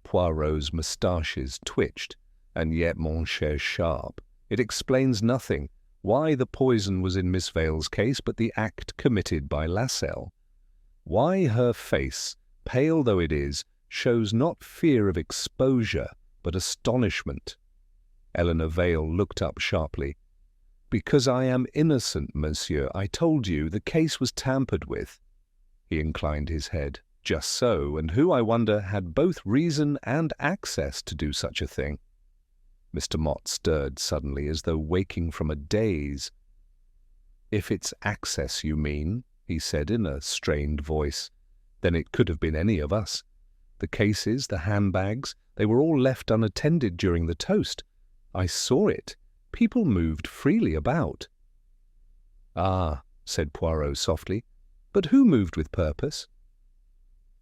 Poirot's moustaches twitched. And yet, mon cher Sharp, it explains nothing. Why the poison was in Miss Vale's case, but the act committed by Lascelles? Why her face, pale though it is, shows not fear of exposure, but astonishment? Eleanor Vale looked up sharply. Because I am innocent, monsieur. I told you the case was tampered with. He inclined his head. Just so, and who, I wonder, had both reason and access to do such a thing? Mr. Mott stirred suddenly, as though waking from a daze. If it's access you mean, he said in a strained voice, then it could have been any of us. The cases, the handbags, they were all left unattended during the toast. I saw it. People moved freely about. Ah, said Poirot softly, but who moved with purpose?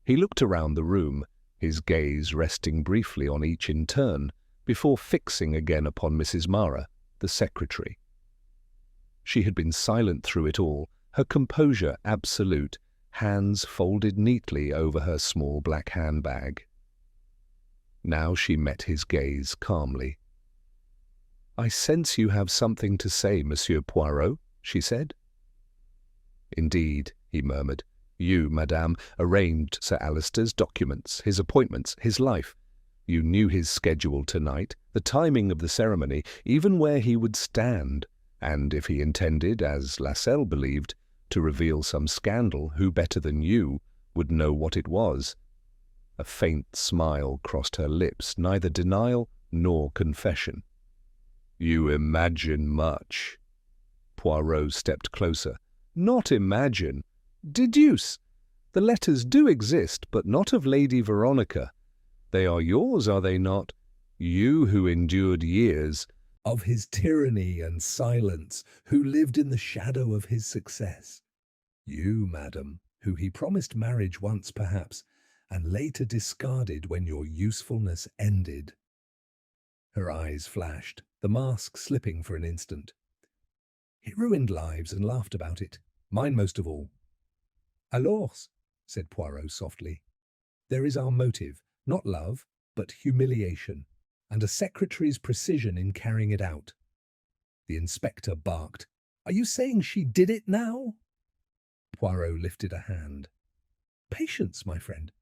He looked around the room, his gaze resting briefly on each in turn, before fixing again upon Mrs. Mara, the secretary. She had been silent through it all, her composure absolute, hands folded neatly over her small black handbag. Now she met his gaze calmly. I sense you have something to say, Monsieur Poirot, she said. Indeed, he murmured. You, madame, arranged Sir Alister's documents, his appointments, his life. You knew his schedule tonight, the timing of the ceremony, even where he would stand, and if he intended, as Lascelles believed, to reveal some scandal, who better than you would know what it was? A faint smile crossed her lips, neither denial nor confession. You imagine much. Poirot stepped closer. Not imagine. Deduce. The letters do exist, but not of Lady Veronica. They are yours, are they not? You who endured years of his tyranny and silence, who lived in the shadow of his success. You, madam, who he promised marriage once perhaps, and later discarded when your usefulness ended. Her eyes flashed, the mask slipping for an instant. He ruined lives and laughed about it, mine most of all. Alors, said Poirot softly, there is our motive. Not love, but humiliation, and a secretary's precision in carrying it out. The inspector barked. Are you saying she did it now? Poirot lifted a hand. Patience, my friend.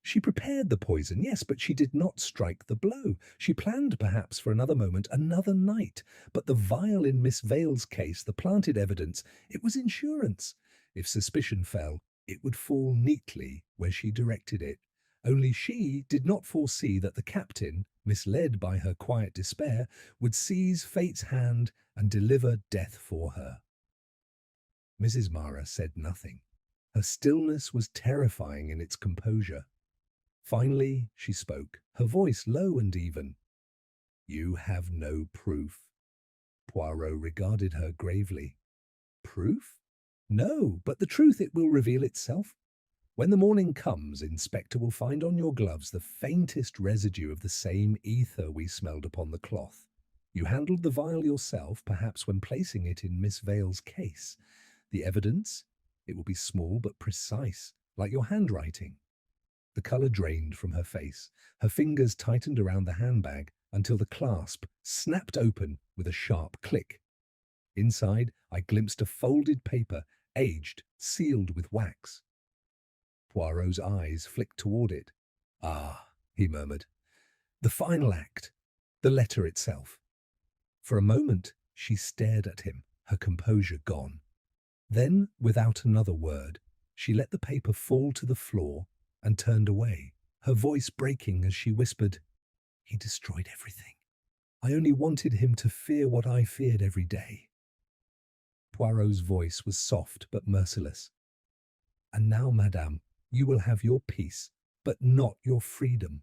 She prepared the poison, yes, but she did not strike the blow. She planned perhaps for another moment, another night. But the vial in Miss Vale's case, the planted evidence, it was insurance. If suspicion fell, it would fall neatly where she directed it. Only she did not foresee that the captain, misled by her quiet despair, would seize fate's hand and deliver death for her. Mrs. Mara said nothing. Her stillness was terrifying in its composure. Finally, she spoke, her voice low and even. "You have no proof." Poirot regarded her gravely. "Proof? No, but the truth, it will reveal itself. When the morning comes, Inspector will find on your gloves the faintest residue of the same ether we smelled upon the cloth. You handled the vial yourself, perhaps when placing it in Miss Vale's case. The evidence? It will be small but precise, like your handwriting." The colour drained from her face. Her fingers tightened around the handbag until the clasp snapped open with a sharp click. Inside, I glimpsed a folded paper, aged, sealed with wax. Poirot's eyes flicked toward it. "Ah," he murmured. "The final act. The letter itself." For a moment, she stared at him, her composure gone. Then, without another word, she let the paper fall to the floor and turned away, her voice breaking as she whispered, "He destroyed everything. I only wanted him to fear what I feared every day." Poirot's voice was soft but merciless. "And now, madame, you will have your peace, but not your freedom."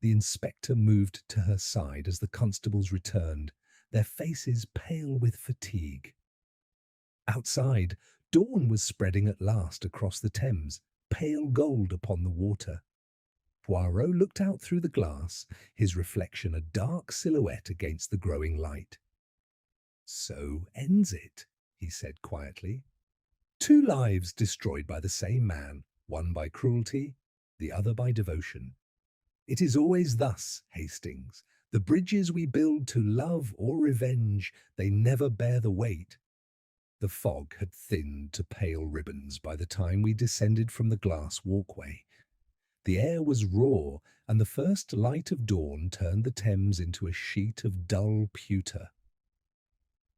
The inspector moved to her side as the constables returned, their faces pale with fatigue. Outside, dawn was spreading at last across the Thames, pale gold upon the water. Poirot looked out through the glass, his reflection a dark silhouette against the growing light. "So ends it," he said quietly. "Two lives destroyed by the same man, one by cruelty, the other by devotion. It is always thus, Hastings. The bridges we build to love or revenge, they never bear the weight." The fog had thinned to pale ribbons by the time we descended from the glass walkway. The air was raw, and the first light of dawn turned the Thames into a sheet of dull pewter.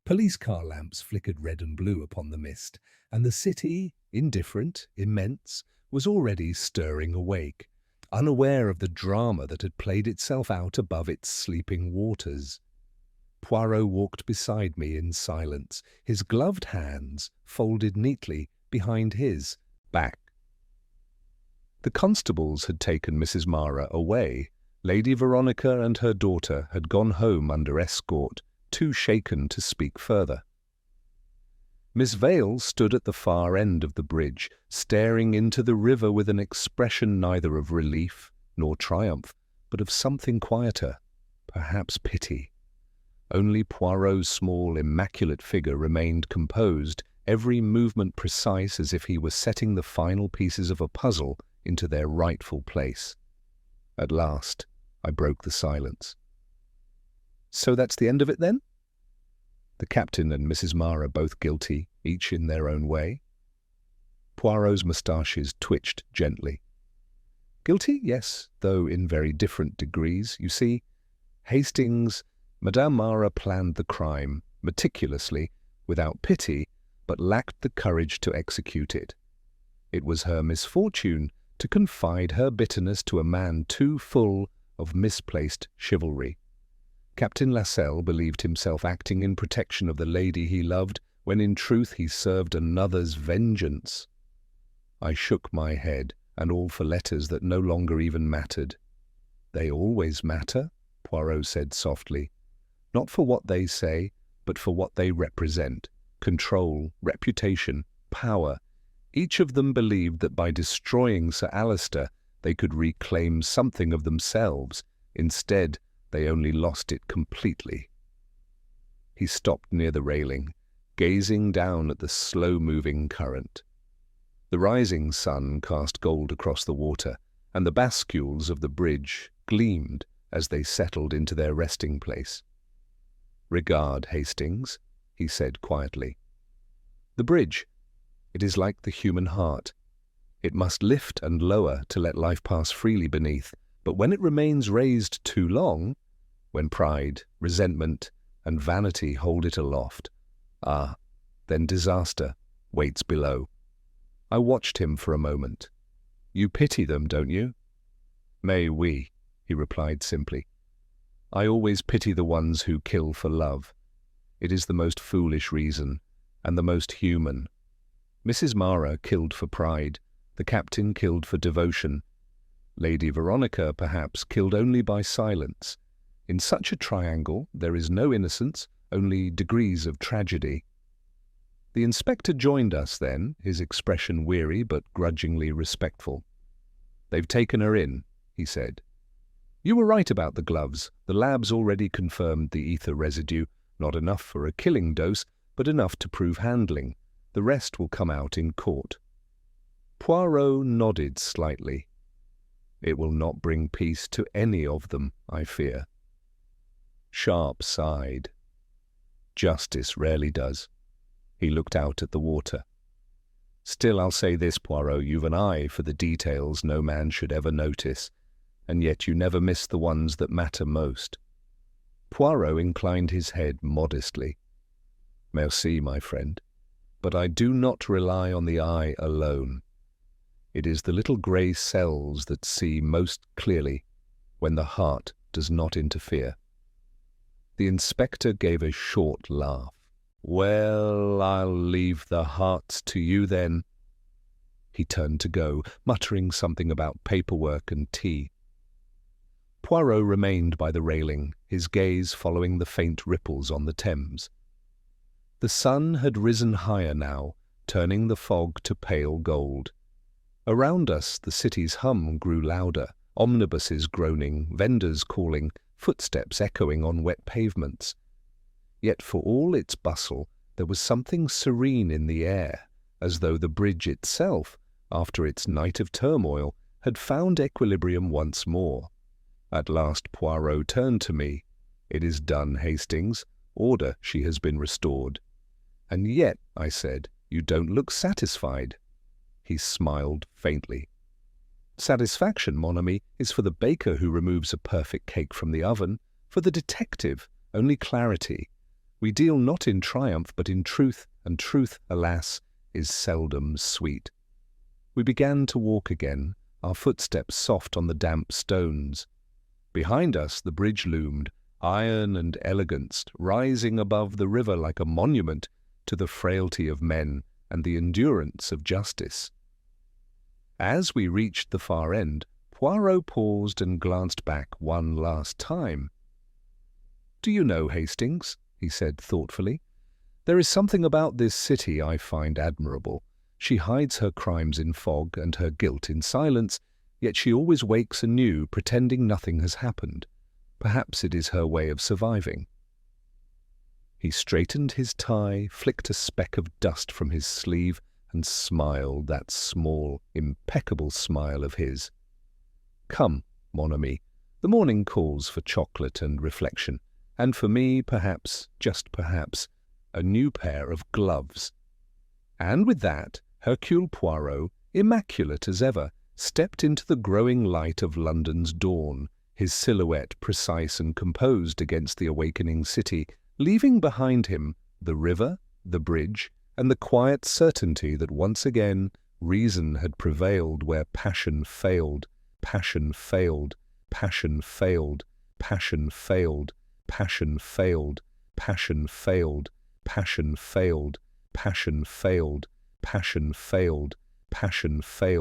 Police car lamps flickered red and blue upon the mist, and the city, indifferent, immense, was already stirring awake, unaware of the drama that had played itself out above its sleeping waters. Poirot walked beside me in silence, his gloved hands folded neatly behind his back. The constables had taken Mrs. Mara away. Lady Veronica and her daughter had gone home under escort, too shaken to speak further. Miss Vale stood at the far end of the bridge, staring into the river with an expression neither of relief nor triumph, but of something quieter, perhaps pity. Only Poirot's small, immaculate figure remained composed, every movement precise as if he were setting the final pieces of a puzzle into their rightful place. At last, I broke the silence. "So that's the end of it, then?" The captain and Mrs. Mara both guilty, each in their own way. Poirot's moustaches twitched gently. "Guilty, yes, though in very different degrees. You see, Hastings, Madame Mara planned the crime, meticulously, without pity, but lacked the courage to execute it. It was her misfortune to confide her bitterness to a man too full of misplaced chivalry. Captain Lascelles believed himself acting in protection of the lady he loved, when in truth he served another's vengeance. I shook my head, and all for letters that no longer even mattered. "They always matter," Poirot said softly. "Not for what they say, but for what they represent. Control, reputation, power. Each of them believed that by destroying Sir Alister they could reclaim something of themselves. Instead, they only lost it completely." He stopped near the railing, gazing down at the slow-moving current. The rising sun cast gold across the water, and the bascules of the bridge gleamed as they settled into their resting place. "Regard, Hastings," he said quietly. "The bridge, it is like the human heart. It must lift and lower to let life pass freely beneath, but when it remains raised too long, when pride, resentment, and vanity hold it aloft, then disaster waits below. I watched him for a moment. You pity them, don't you? Mais oui, he replied simply. I always pity the ones who kill for love. It is the most foolish reason, and the most human. Mrs. Mara killed for pride, the captain killed for devotion. Lady Veronica, perhaps, killed only by silence. In such a triangle there is no innocence, only degrees of tragedy. The inspector joined us then, his expression weary but grudgingly respectful. They've taken her in, he said. You were right about the gloves. The labs already confirmed the ether residue, not enough for a killing dose, but enough to prove handling. The rest will come out in court. Poirot nodded slightly. It will not bring peace to any of them, I fear. Sharp sighed. Justice rarely does. He looked out at the water. Still, I'll say this, Poirot, you've an eye for the details no man should ever notice, and yet you never miss the ones that matter most. Poirot inclined his head modestly. Merci, my friend, but I do not rely on the eye alone. It is the little grey cells that see most clearly when the heart does not interfere. The inspector gave a short laugh. Well, I'll leave the hearts to you then. He turned to go, muttering something about paperwork and tea. Poirot remained by the railing, his gaze following the faint ripples on the Thames. The sun had risen higher now, turning the fog to pale gold. Around us the city's hum grew louder, omnibuses groaning, vendors calling, footsteps echoing on wet pavements. Yet for all its bustle, there was something serene in the air, as though the bridge itself, after its night of turmoil, had found equilibrium once more. At last Poirot turned to me. It is done, Hastings. Order, she has been restored. And yet, I said, you don't look satisfied. He smiled faintly. Satisfaction, mon ami, is for the baker who removes a perfect cake from the oven. For the detective, only clarity. We deal not in triumph, but in truth, and truth, alas, is seldom sweet. We began to walk again, our footsteps soft on the damp stones. Behind us the bridge loomed, iron and elegant, rising above the river like a monument to the frailty of men and the endurance of justice. As we reached the far end, Poirot paused and glanced back one last time. "Do you know, Hastings," he said thoughtfully, "there is something about this city I find admirable. She hides her crimes in fog and her guilt in silence, yet she always wakes anew, pretending nothing has happened. Perhaps it is her way of surviving." He straightened his tie, flicked a speck of dust from his sleeve, and smiled that small, impeccable smile of his. "Come, mon ami, the morning calls for chocolate and reflection, and for me, perhaps, just perhaps, a new pair of gloves." And with that, Hercule Poirot, immaculate as ever, stepped into the growing light of London's dawn, his silhouette precise and composed against the awakening city, leaving behind him the river, the bridge, and the quiet certainty that once again reason had prevailed where passion failed, passion failed, passion failed, passion failed, passion failed, passion failed, passion failed, passion failed, passion failed, passion failed.